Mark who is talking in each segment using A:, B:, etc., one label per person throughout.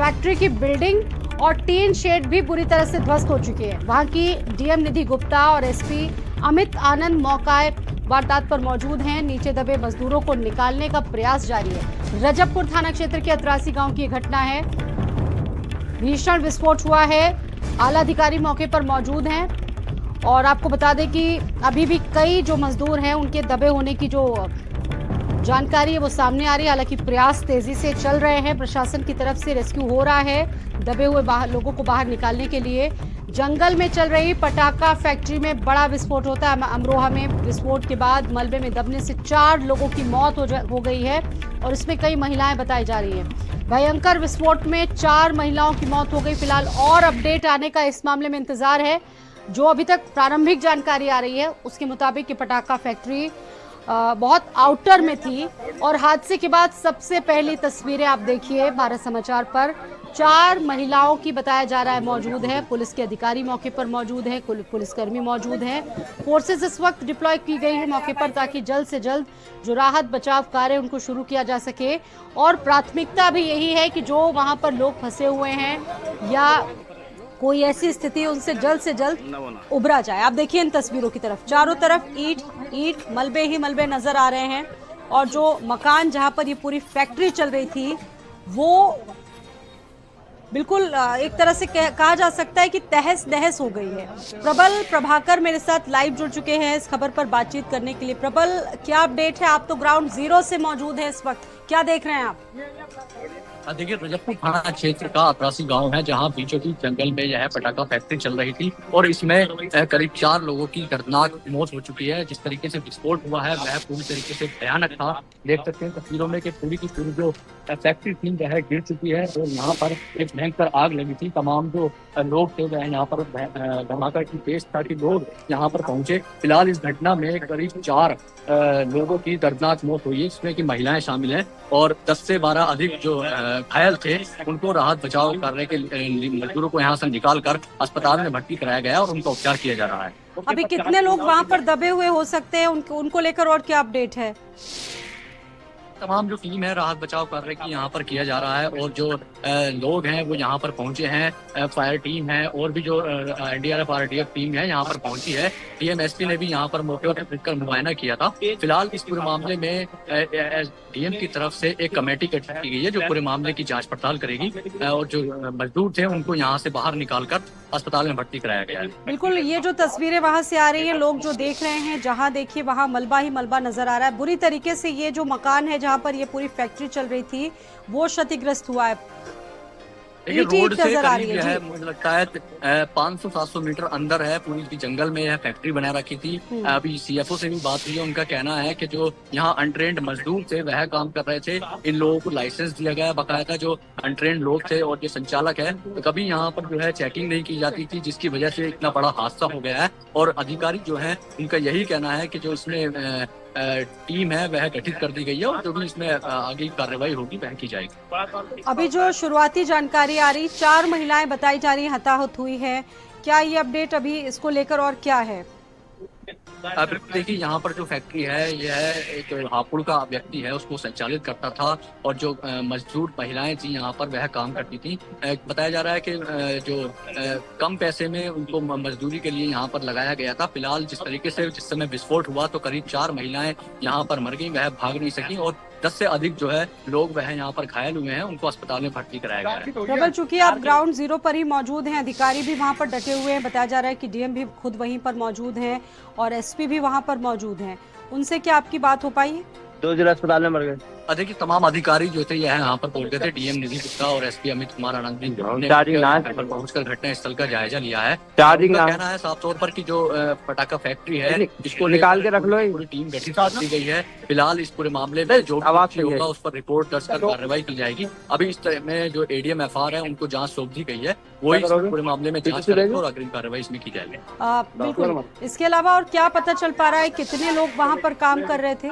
A: Factory की building और tin shed भी बुरी तरह से ध्वस्त हो चुकी है। वहां की डीएम निधि गुप्ता और एसपी अमित आनंद मौके वारदात पर मौजूद हैं। नीचे दबे मजदूरों को निकालने का प्रयास जारी है। रजबपुर थाना क्षेत्र के अतरासी गांव की घटना है। भीषण विस्फोट हुआ है। आला अधिकारी मौके पर मौजूद हैं और आपको बता दें कि अभी भी कई जो मजदूर हैं उनके दबे होने की जो जानकारी है वो सामने आ रही है। हालांकि प्रयास तेजी से चल रहे हैं। प्रशासन की तरफ से रेस्क्यू हो रहा है दबे हुए लोगों को बाहर निकालने के लिए। जंगल में चल रही पटाखा फैक्ट्री में बड़ा विस्फोट होता है। अमरोहा में विस्फोट के बाद मलबे में दबने से 4 लोगों की मौत हो गई है और इसमें कई महिलाएं बताई जा रही हैं। भयंकर विस्फोट में 4 महिलाओं की मौत हो गई। फिलहाल और अपडेट आने का इस मामले में इंतजार है। जो अभी तक प्रारंभिक जानकारी आ रही है उसके मुताबिक कि पटाखा फैक्ट्री बहुत आउटर में थी और हादसे के बाद सबसे पहली तस्वीरें आप देखिए भारत समाचार पर। 4 महिलाओं की बताया जा रहा है मौजूद है। पुलिस के अधिकारी मौके पर मौजूद है, पुलिसकर्मी मौजूद हैं। फोर्सेस इस वक्त डिप्लॉय की गई है मौके पर ताकि जल्द से जल्द जो राहत बचाव कार्य उनको शुरू किया जा सके। और प्राथमिकता भी यही है कि जो वहां पर लोग फंसे हुए हैं या कोई ऐसी स्थिति उनसे जल्द उभरा जाए। आप देखिए इन तस्वीरों की तरफ, चारों तरफ ईंट मलबे ही मलबे नजर आ रहे हैं और जो मकान जहां पर ये पूरी फैक्ट्री चल रही थी वो बिल्कुल एक तरह से कहा जा सकता है कि तहस नहस हो गई है। प्रबल प्रभाकर मेरे साथ लाइव जुड़ चुके हैं इस खबर पर बातचीत करने के लिए। प्रबल, क्या अपडेट है? आप तो ग्राउंड जीरो से मौजूद हैं इस वक्त, क्या देख रहे हैं आप?
B: देखिए, रजबपुर थाना क्षेत्र का अतरासी गांव है जहां बीचों बीच जंगल में यह पटाखा फैक्ट्री चल रही थी और इसमें करीब 4 लोगों की दर्दनाक मौत हो चुकी है। जिस तरीके से विस्फोट हुआ है वह पूरी तरीके से भयानक था। देख सकते हैं तस्वीरों में कि पूरी की पूरी जो फैक्ट्री थी वह गिर चुकी है और यहाँ पर एक भयंकर आग लगी थी। तमाम जो लोग थे वह यहाँ पर धमाका की तेज था कि लोग यहाँ पर पहुंचे। फिलहाल इस घटना में करीब 4 लोगों की दर्दनाक मौत हुई है, जिसमें कि महिलाएं शामिल हैं और 10 से 12 अधिक जो घायल थे उनको राहत बचाव करने के मजदूरों को यहाँ से निकाल कर अस्पताल में भर्ती कराया गया और उनका उपचार किया जा रहा है।
A: अभी कितने लोग वहाँ पर दबे हुए हो सकते हैं, उनको लेकर और क्या अपडेट है?
B: तमाम जो टीम है राहत बचाव कार्य की यहाँ पर किया जा रहा है और जो लोग हैं वो यहाँ पर पहुंचे हैं। फायर टीम है और भी जो एनडीआरएफ आरडीएफ टीम है यहाँ पर पहुंची है। डीएमएसपी ने भी यहाँ पर मौके पर फिरकर मुआयना किया था। फिलहाल इस पूरे मामले में डीएम की तरफ से एक कमेटी गठित की गई है जो पूरे मामले की जांच पड़ताल करेगी और जो मजदूर थे उनको यहाँ से बाहर निकालकर अस्पताल में भर्ती कराया गया है।
A: बिल्कुल, ये जो तस्वीरें वहां से आ रही हैं, लोग जो देख रहे हैं, जहां देखिए वहां मलबा ही मलबा नजर आ रहा है। बुरी तरीके से ये जो मकान है जहां पर ये पूरी फैक्ट्री चल रही थी वो क्षतिग्रस्त हुआ है।
B: रोड से करीब है, मुझे लगता है 500-700 मीटर अंदर है। पूरी की जंगल में यह फैक्ट्री बना रखी थी। अभी सीएफओ से भी बात हुई है, उनका कहना है कि जो यहाँ अनट्रेंड मजदूर थे वह काम कर रहे थे। इन लोगों को लाइसेंस दिया गया बाकायदा। जो अनट्रेंड लोग थे और जो संचालक है तो कभी यहाँ पर जो है चेकिंग नहीं की जाती थी, जिसकी वजह से इतना बड़ा हादसा हो गया है। और अधिकारी जो है उनका यही कहना है कि जो इसमें टीम है वह गठित कर दी गई है और जो भी इसमें आगे कार्रवाई होगी वह की जाएगी।
A: अभी जो शुरुआती जानकारी आ रही, 4 महिलाएं बताई जा रही हताहत हुई है, क्या ये अपडेट अभी इसको लेकर और क्या है?
B: बिल्कुल, देखिए यहाँ पर जो फैक्ट्री है यह एक हापुड़ का व्यक्ति है उसको संचालित करता था और जो मजदूर महिलाएं थी यहाँ पर वह काम करती थी। बताया जा रहा है कि जो कम पैसे में उनको मजदूरी के लिए यहाँ पर लगाया गया था। फिलहाल जिस तरीके से जिस समय विस्फोट हुआ तो करीब 4 महिलाएं यहाँ पर मर गई, वह भाग नहीं सकी और 10 से अधिक जो है लोग वह यहाँ पर घायल हुए हैं, उनको अस्पताल में भर्ती कराया गया है।
A: प्रबल, चूंकि आप ग्राउंड जीरो पर ही मौजूद हैं, अधिकारी भी वहाँ पर डटे हुए हैं, बताया जा रहा है कि डीएम भी खुद वहीं पर मौजूद हैं और एसपी भी वहाँ पर मौजूद हैं, उनसे क्या आपकी बात हो पाई है?
C: 2 जिला अस्पताल में मर गए।
B: देखिए, तमाम अधिकारी जो थे यह यहाँ पर पहुंच गए थे। डीएम निधि गुप्ता और एसपी अमित कुमार आनंद ने पहुंचकर घटनास्थल का जायजा लिया है। उनका कहना है साफ तौर पर कि जो पटाखा फैक्ट्री है इसको
C: निकाल के रख लो,
B: पूरी टीम गठित कर दी गई है। फिलहाल इस पूरे मामले में जो होगा उस पर रिपोर्ट दर्ज कर कार्रवाई की जाएगी। अभी इस तरह में जो एडीएम एफआर है उनको जाँच सौंप दी गई है, वही पूरे मामले में जाँच करेंगे और अग्रिम कार्रवाई इसमें की जाएगी।
A: बिल्कुल, इसके अलावा और क्या पता चल पा रहा है, कितने लोग वहाँ पर काम कर रहे थे?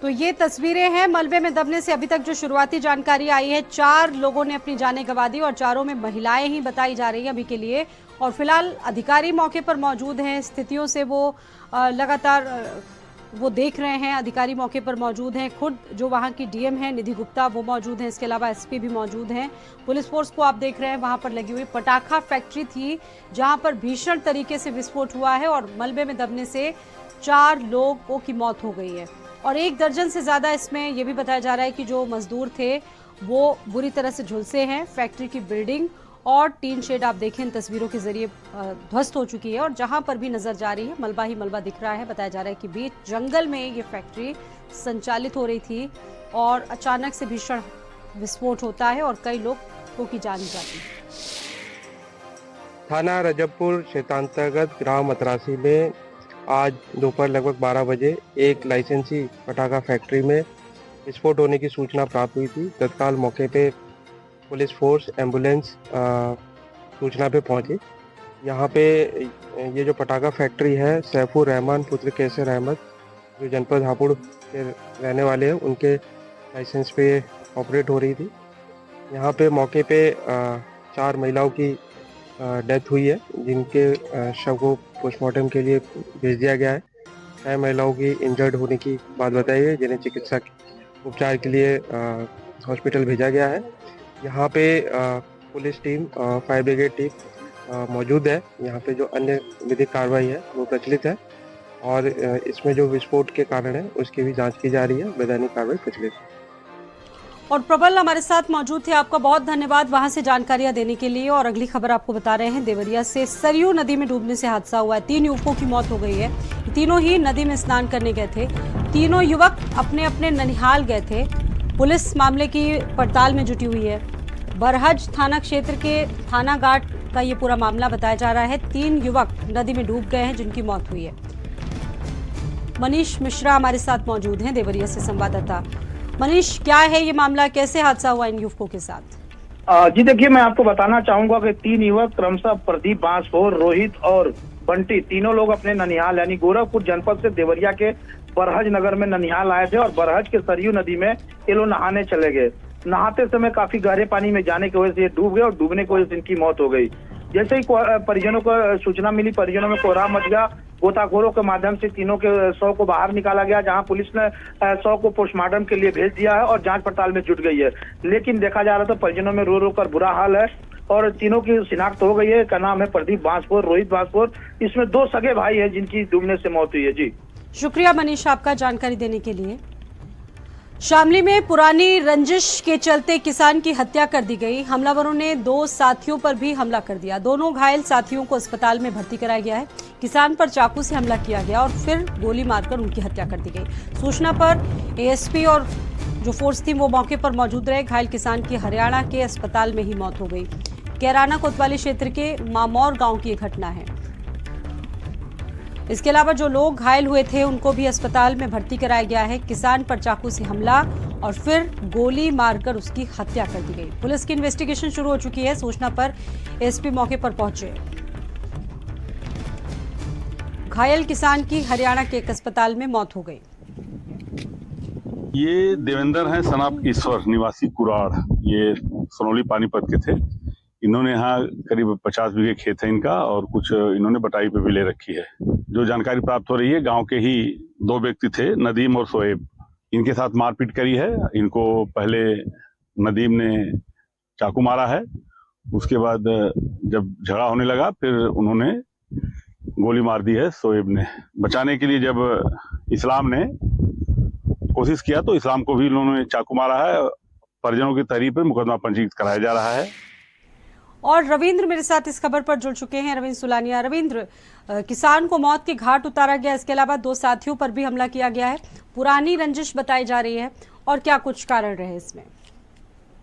A: तो ये तस्वीरें हैं मलबे में दबने से अभी तक जो शुरुआती जानकारी आई है, 4 लोगों ने अपनी जानें गंवा दी और 4 में महिलाएं ही बताई जा रही हैं अभी के लिए। और फिलहाल अधिकारी मौके पर मौजूद हैं, स्थितियों से वो लगातार वो देख रहे हैं। अधिकारी मौके पर मौजूद हैं, खुद जो वहां की डीएम है निधि गुप्ता वो मौजूद हैं, इसके अलावा एसपी भी मौजूद हैं। पुलिस फोर्स को आप देख रहे हैं, वहां पर लगी हुई पटाखा फैक्ट्री थी जहां पर भीषण तरीके से विस्फोट हुआ है और मलबे में दबने से 4 लोगों की मौत हो गई है और 1 दर्जन से ज्यादा इसमें यह भी बताया जा रहा है कि जो मजदूर थे वो बुरी तरह से झुलसे हैं। फैक्ट्री की बिल्डिंग और टीन शेड आप देखें इन तस्वीरों के जरिए ध्वस्त हो चुकी है और जहां पर भी नजर जा रही है मलबा ही मलबा दिख रहा है। बताया जा रहा है कि बीच जंगल में ये फैक्ट्री संचालित हो रही थी और अचानक से भीषण विस्फोट होता है और कई लोगों की जान जाती है।
C: थाना रजबपुर क्षेत्रांतर्गत ग्राम मतरासी में आज दोपहर लगभग 12 बजे एक लाइसेंसी पटाखा फैक्ट्री में विस्फोट होने की सूचना प्राप्त हुई थी। तत्काल मौके पे पुलिस फोर्स, एम्बुलेंस सूचना पे पहुंची। यहाँ पे ये जो पटाखा फैक्ट्री है सैफुर रहमान पुत्र कैसर अहमद जो जनपद हापुड़ के रहने वाले हैं उनके लाइसेंस पे ऑपरेट हो रही थी। यहाँ पे मौके पे 4 महिलाओं की डेथ हुई है जिनके शव को पोस्टमार्टम के लिए भेज दिया गया है। 6 महिलाओं की इंजर्ड होने की बात बताई है जिन्हें चिकित्सा उपचार के लिए हॉस्पिटल भेजा गया है। यहाँ पे police team, fire brigade team मौजूद है। यहाँ पे जो अन्य विधिक कार्रवाई है वो प्रचलित है और इसमें जो विस्फोट के कारण है उसकी भी जांच की जा रही है। वैधानिक कार्रवाई प्रचलित है।
A: और प्रबल हमारे साथ मौजूद थे, आपका बहुत धन्यवाद वहां से जानकारियां देने के लिए। और अगली खबर आपको बता रहे हैं, देवरिया से सरयू नदी में डूबने से हादसा हुआ है। 3 युवकों की मौत हो गई है। तीनों ही नदी में स्नान करने गए थे। तीनों युवक अपने अपने ननिहाल गए थे। पुलिस मामले की पड़ताल में जुटी हुई है। बरहज थाना क्षेत्र के थाना घाट का ये पूरा मामला बताया जा रहा है। 3 युवक नदी में डूब गए हैं जिनकी मौत हुई है। मनीष मिश्रा हमारे साथ मौजूद हैं, देवरिया से संवाददाता। मनीष, क्या है ये मामला, कैसे हादसा हुआ इन युवकों के साथ?
D: जी देखिए, मैं आपको बताना चाहूंगा कि 3 युवक क्रमशः प्रदीप बांसफोर, रोहित और बंटी, तीनों लोग अपने ननिहाल यानी गोरखपुर जनपद से देवरिया के बरहज नगर में ननिहाल आए थे और बरहज के सरयू नदी में ये लोग नहाने चले गए। नहाते समय काफी गहरे पानी में जाने की वजह से ये डूब गए और डूबने की वजह से इनकी मौत हो गई। जैसे ही परिजनों को सूचना मिली, परिजनों में कोहराम मच गया। गोताखोरों के माध्यम से तीनों के शव को बाहर निकाला गया, जहां पुलिस ने शव को पोस्टमार्टम के लिए भेज दिया है और जांच पड़ताल में जुट गई है। लेकिन देखा जा रहा था परिजनों में रो रो कर बुरा हाल है और तीनों की शिनाख्त हो गई है। का नाम है प्रदीप बांसफोर, रोहित बांसफोर। इसमें 2 सगे भाई है जिनकी डूबने से मौत हुई है। जी
A: शुक्रिया मनीष आपका जानकारी देने के लिए। शामली में पुरानी रंजिश के चलते किसान की हत्या कर दी गई। हमलावरों ने 2 साथियों पर भी हमला कर दिया। दोनों घायल साथियों को अस्पताल में भर्ती कराया गया है। किसान पर चाकू से हमला किया गया और फिर गोली मारकर उनकी हत्या कर दी गई। सूचना पर एएसपी और जो फोर्स थी वो मौके पर मौजूद रहे। घायल किसान की हरियाणा के अस्पताल में ही मौत हो गई। कैराना कोतवाली क्षेत्र के मामौर गांव की यह घटना है। इसके अलावा जो लोग घायल हुए थे उनको भी अस्पताल में भर्ती कराया गया है। किसान पर चाकू से हमला और फिर गोली मारकर उसकी हत्या कर दी गई। पुलिस की इन्वेस्टिगेशन शुरू हो चुकी है। सूचना पर एसपी मौके पर पहुंचे। घायल किसान की हरियाणा के एक अस्पताल में मौत हो गई।
E: ये देवेंद्र हैं सनाप ईश्वर, निवासी कुराड़। ये सोनौली पानीपत के थे। इन्होंने यहाँ करीब 50 बीघे खेत है इनका और कुछ इन्होंने बटाई पे भी ले रखी है। जो जानकारी प्राप्त हो रही है, गांव के ही 2 व्यक्ति थे, नदीम और शोएब। इनके साथ मारपीट करी है। इनको पहले नदीम ने चाकू मारा है, उसके बाद जब झगड़ा होने लगा फिर उन्होंने गोली मार दी है शोएब ने। बचाने के लिए जब इस्लाम ने कोशिश किया तो इस्लाम को भी उन्होंने चाकू मारा है। परिजनों की तहरीर पर मुकदमा पंजीकृत कराया जा रहा है।
A: और रविंद्र मेरे साथ इस खबर पर जुड़ चुके हैं, रविंद्र सुलानिया। रविंद्र, किसान को मौत के घाट उतारा गया, इसके अलावा 2 साथियों पर भी हमला किया गया है। पुरानी रंजिश बताई जा रही है और क्या कुछ कारण रहे इसमें?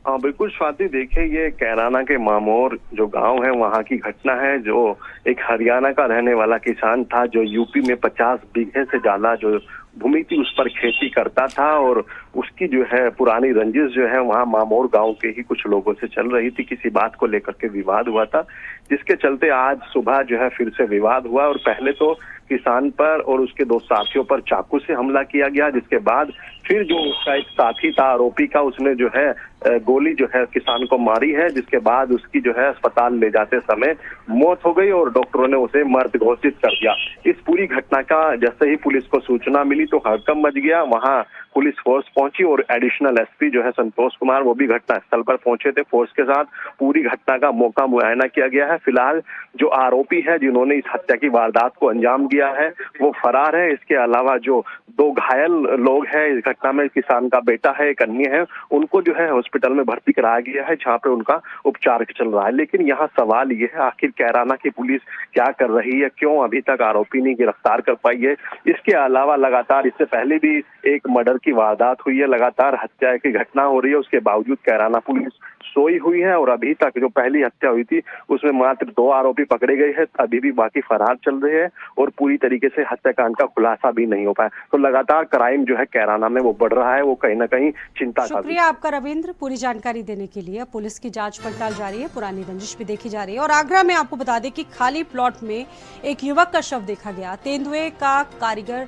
F: हाँ बिल्कुल स्वाति, देखिए ये कैराना के मामौर जो गांव है वहाँ की घटना है। जो एक हरियाणा का रहने वाला किसान था जो यूपी में 50 बीघे से ज्यादा जो भूमि थी उस पर खेती करता था और उसकी जो है पुरानी रंजिश जो है वहाँ मामोर गांव के ही कुछ लोगों से चल रही थी। किसी बात को लेकर के विवाद हुआ था, जिसके चलते आज सुबह जो है फिर से विवाद हुआ और पहले तो किसान पर और उसके दो साथियों पर चाकू से हमला किया गया, जिसके बाद फिर जो उसका एक साथी था आरोपी का, उसने जो है गोली जो है किसान को मारी है, जिसके बाद उसकी जो है अस्पताल ले जाते समय मौत हो गई और डॉक्टरों ने उसे मृत घोषित कर दिया। इस पूरी घटना का जैसे ही पुलिस को सूचना मिली तो हड़कंप मच गया। वहां पुलिस फोर्स पहुंची और एडिशनल एसपी जो है संतोष कुमार वो भी घटना स्थल पर पहुंचे थे फोर्स के साथ। पूरी घटना का मौका मुआयना किया गया है। फिलहाल जो आरोपी है जिन्होंने इस हत्या की वारदात को अंजाम दिया है वो फरार है। इसके अलावा जो दो घायल लोग हैं इस घटना में, किसान का बेटा है, एक अन्य है, उनको जो है हॉस्पिटल में भर्ती कराया गया है जहां पे उनका उपचार चल रहा है। लेकिन यहाँ सवाल ये है आखिर कैराना की पुलिस क्या कर रही है, क्यों अभी तक आरोपी नहीं गिरफ्तार कर पाई है। इसके अलावा लगातार इससे पहले भी एक मर्डर की वारदात हुई है, लगातार हत्या की घटना हो रही है, उसके बावजूद कैराना पुलिस सोई हुई है और अभी तक जो पहली हत्या हुई थी उसमें मात्र 2 आरोपी पकड़े गए हैं, अभी भी बाकी फरार चल रहे हैं और पूरी तरीके से हत्याकांड का खुलासा भी नहीं हो पाया। तो लगातार क्राइम जो है कैराना में वो बढ़ रहा है, वो कहीं ना कहीं चिंता का।
A: शुक्रिया आपका रविंद्र पूरी जानकारी देने के लिए। पुलिस की जांच पड़ताल जारी है, पुरानी रंजिश भी देखी जा रही है। और आगरा में आपको बता दें कि खाली प्लॉट में एक युवक का शव देखा गया। तेंदुए का कारीगर,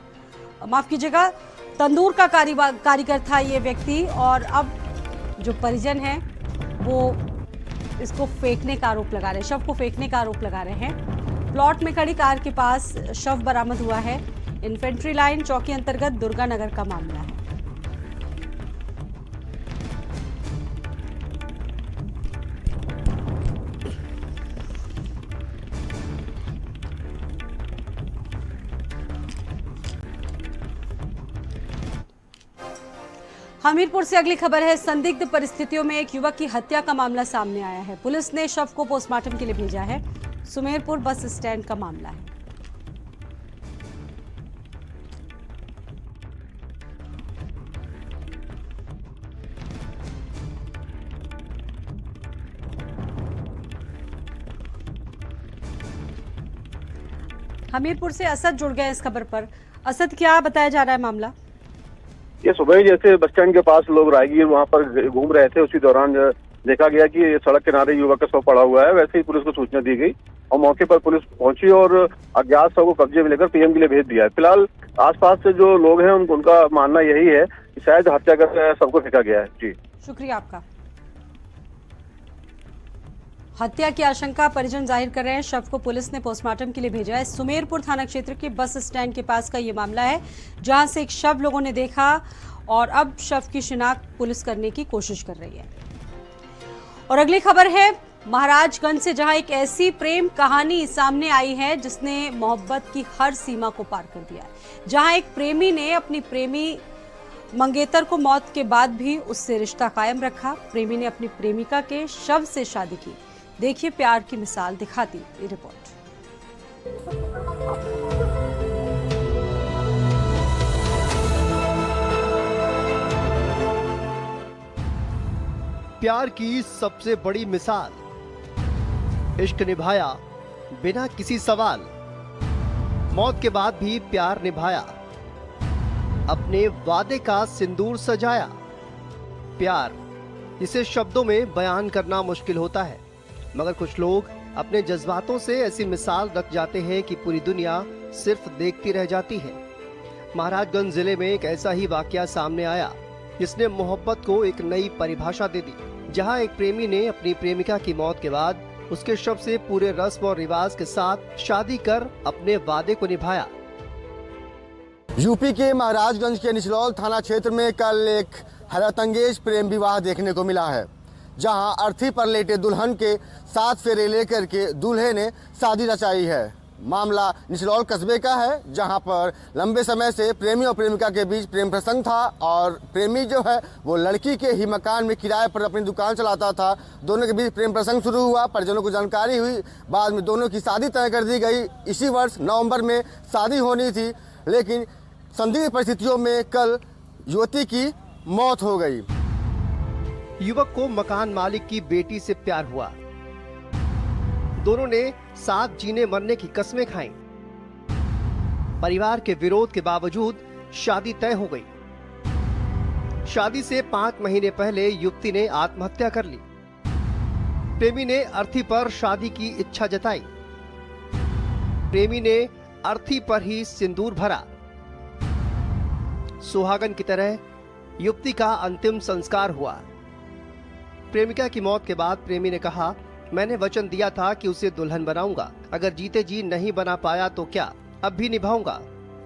A: माफ कीजिएगा, तंदूर का कारीगर था ये व्यक्ति और अब जो परिजन है वो इसको फेंकने का आरोप लगा रहे हैं, शव को फेंकने का आरोप लगा रहे हैं। प्लॉट में खड़ी कार के पास शव बरामद हुआ है। इन्फेंट्री लाइन चौकी अंतर्गत दुर्गानगर का मामला है। हमीरपुर से अगली खबर है। संदिग्ध परिस्थितियों में एक युवक की हत्या का मामला सामने आया है। पुलिस ने शव को पोस्टमार्टम के लिए भेजा है। सुमेरपुर बस स्टैंड का मामला है। हमीरपुर से असद जुड़ गए इस खबर पर। असद, क्या बताया जा रहा है मामला?
G: ये सुबह जैसे बस स्टैंड के पास लोग राहगीर वहां पर घूम रहे थे, उसी दौरान देखा गया कि सड़क किनारे युवक का शव पड़ा हुआ है। वैसे ही पुलिस को सूचना दी गई और मौके पर पुलिस पहुंची और अज्ञात शव को कब्जे में लेकर पीएम के लिए भेज दिया है। फिलहाल आसपास से जो लोग हैं उनका मानना यही है कि शायद हत्या कर सबको फेंका गया है। जी
A: शुक्रिया आपका। हत्या की आशंका परिजन जाहिर कर रहे हैं। शव को पुलिस ने पोस्टमार्टम के लिए भेजा है। सुमेरपुर थाना क्षेत्र के बस स्टैंड के पास का ये मामला है, जहां से एक शव लोगों ने देखा और अब शव की शिनाख्त पुलिस करने की कोशिश कर रही है। और अगली खबर है महाराजगंज से, जहां एक ऐसी प्रेम कहानी सामने आई है जिसने मोहब्बत की हर सीमा को पार कर दिया है। जहां एक प्रेमी ने अपनी प्रेमी मंगेतर को मौत के बाद भी उससे रिश्ता कायम रखा। प्रेमी ने अपनी प्रेमिका के शव से शादी की। देखिए प्यार की मिसाल दिखाती ये रिपोर्ट।
H: प्यार की सबसे बड़ी मिसाल, इश्क निभाया बिना किसी सवाल, मौत के बाद भी प्यार निभाया, अपने वादे का सिंदूर सजाया। प्यार, इसे शब्दों में बयान करना मुश्किल होता है, मगर कुछ लोग अपने जज्बातों से ऐसी मिसाल रख जाते हैं कि पूरी दुनिया सिर्फ देखती रह जाती है। महाराजगंज जिले में एक ऐसा ही वाकया सामने आया जिसने मोहब्बत को एक नई परिभाषा दे दी। जहां एक प्रेमी ने अपनी प्रेमिका की मौत के बाद उसके शव से पूरे रस्म और रिवाज के साथ शादी कर अपने वादे को निभाया।
I: यूपी के महाराजगंज के निचलौल थाना क्षेत्र में कल एक हैरतअंगेज प्रेम विवाह देखने को मिला है, जहां अर्थी पर लेटे दुल्हन के 7 फेरे लेकर के दूल्हे ने शादी रचाई है। मामला निचलौल कस्बे का है, जहां पर लंबे समय से प्रेमी और प्रेमिका के बीच प्रेम प्रसंग था और प्रेमी जो है वो लड़की के ही मकान में किराए पर अपनी दुकान चलाता था। दोनों के बीच प्रेम प्रसंग शुरू हुआ, परिजनों को जानकारी हुई, बाद में दोनों की शादी तय कर दी गई। इसी वर्ष नवंबर में शादी होनी थी, लेकिन संदिग्ध परिस्थितियों में कल युवती की मौत हो गई।
H: युवक को मकान मालिक की बेटी से प्यार हुआ। दोनों ने साथ जीने मरने की कस्में खाईं। परिवार के विरोध के बावजूद शादी तय हो गई। शादी से 5 महीने पहले युवती ने आत्महत्या कर ली। प्रेमी ने अर्थी पर शादी की इच्छा जताई। प्रेमी ने अर्थी पर ही सिंदूर भरा। सुहागन की तरह युवती का अंतिम संस्कार हुआ। प्रेमिका की मौत के बाद प्रेमी ने कहा, मैंने वचन दिया था कि उसे दुल्हन बनाऊंगा, अगर जीते जी नहीं बना पाया तो क्या, अब भी निभाऊंगा।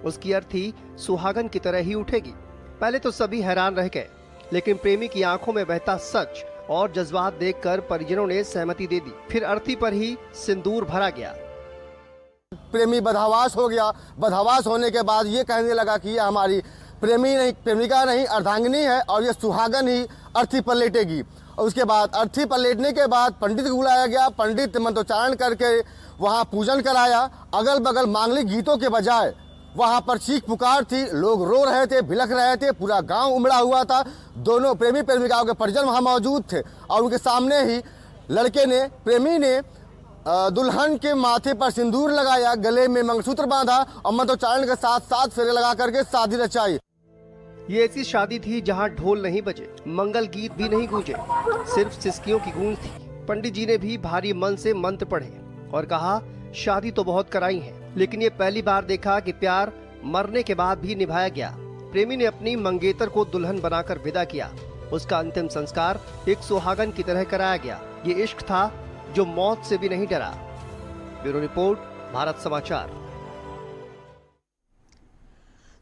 H: उसकी अर्थी सुहागन की तरह ही उठेगी। पहले तो सभी हैरान रह गए, लेकिन प्रेमी की आंखों में बहता सच और जज्बात देखकर परिजनों ने सहमति दे दी। फिर अर्थी पर ही सिंदूर भरा गया।
I: प्रेमी बदहवास हो गया। बदहवास होने के बाद ये कहने लगा कि ये हमारी प्रेमी नहीं, प्रेमिका नहीं, अर्धांगिनी है और ये सुहागन ही अर्थी पर लेटेगी। और उसके बाद अर्थी पर लेटने के बाद पंडित को बुलाया गया। पंडित मंत्रोच्चारण करके वहाँ पूजन कराया। अगल बगल मांगलिक गीतों के बजाय वहाँ पर चीख पुकार थी, लोग रो रहे थे, बिलख रहे थे, पूरा गांव उमड़ा हुआ था। दोनों प्रेमी प्रेमिकाओं के परिजन वहाँ मौजूद थे और उनके सामने ही लड़के ने, प्रेमी ने दुल्हन के माथे पर सिंदूर लगाया, गले में मंगलसूत्र बांधा और मंत्रोच्चारण के साथ 7 फेरे लगा करके शादी रचाई।
H: ये ऐसी शादी थी जहां ढोल नहीं बजे, मंगल गीत भी नहीं गूंजे, सिर्फ सिसकियों की गूंज थी। पंडित जी ने भी भारी मन से मंत्र पढ़े और कहा, शादी तो बहुत कराई है, लेकिन ये पहली बार देखा कि प्यार मरने के बाद भी निभाया गया। प्रेमी ने अपनी मंगेतर को दुल्हन बनाकर विदा किया। उसका अंतिम संस्कार एक सुहागन की तरह कराया गया। ये इश्क था जो मौत से भी नहीं डरा। ब्यूरो रिपोर्ट, भारत समाचार।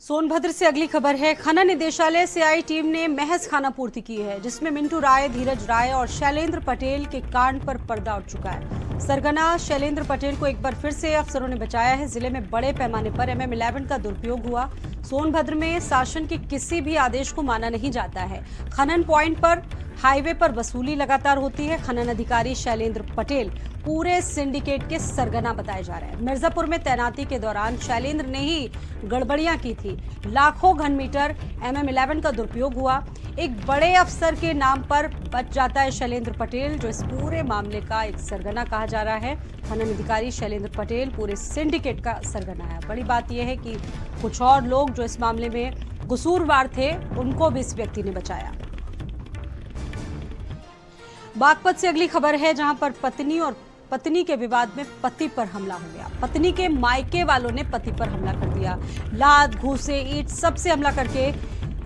A: सोनभद्र से अगली खबर है। खनन निदेशालय से आई टीम ने महज खानापूर्ति की है, जिसमें मिंटू राय, धीरज राय और शैलेंद्र पटेल के कांड पर पर्दा उठ चुका है। सरगना शैलेंद्र पटेल को एक बार फिर से अफसरों ने बचाया है। जिले में बड़े पैमाने पर MM11 का दुरुपयोग हुआ। सोनभद्र में शासन के किसी भी आदेश को माना नहीं जाता है। खनन पॉइंट पर, हाईवे पर वसूली लगातार होती है। खनन अधिकारी शैलेंद्र पटेल पूरे सिंडिकेट के सरगना बताए जा रहे हैं। मिर्जापुर में तैनाती के दौरान शैलेंद्र ने ही गड़बड़ियां की थी। लाखों घन मीटर MM11 का दुरुपयोग हुआ। एक बड़े अफसर के नाम पर बच जाता है शैलेंद्र पटेल, जो इस पूरे मामले का एक सरगना कहा जा रहा है। खनन अधिकारी शैलेंद्र पटेल पूरे सिंडिकेट का सरगना है। बड़ी बात यह है कि कुछ और लोग जो इस मामले में कसूरवार थे, उनको भी इस व्यक्ति ने बचाया। बागपत से अगली खबर है, जहां पर पत्नी और पत्नी के विवाद में पति पर हमला हो गया। पत्नी के मायके वालों ने पति पर हमला कर दिया। लात, घूसे, ईंट सबसे हमला करके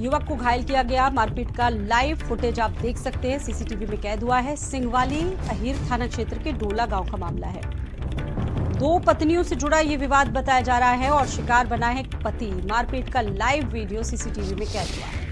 A: युवक को घायल किया गया। मारपीट का लाइव फुटेज आप देख सकते हैं, CCTV में कैद हुआ है। सिंगवाली अहीर थाना क्षेत्र के डोला गांव का मामला है। 2 पत्नियों से जुड़ा ये विवाद बताया जा रहा है और शिकार बना है पति। मारपीट का लाइव वीडियो CCTV में कैद हुआ है।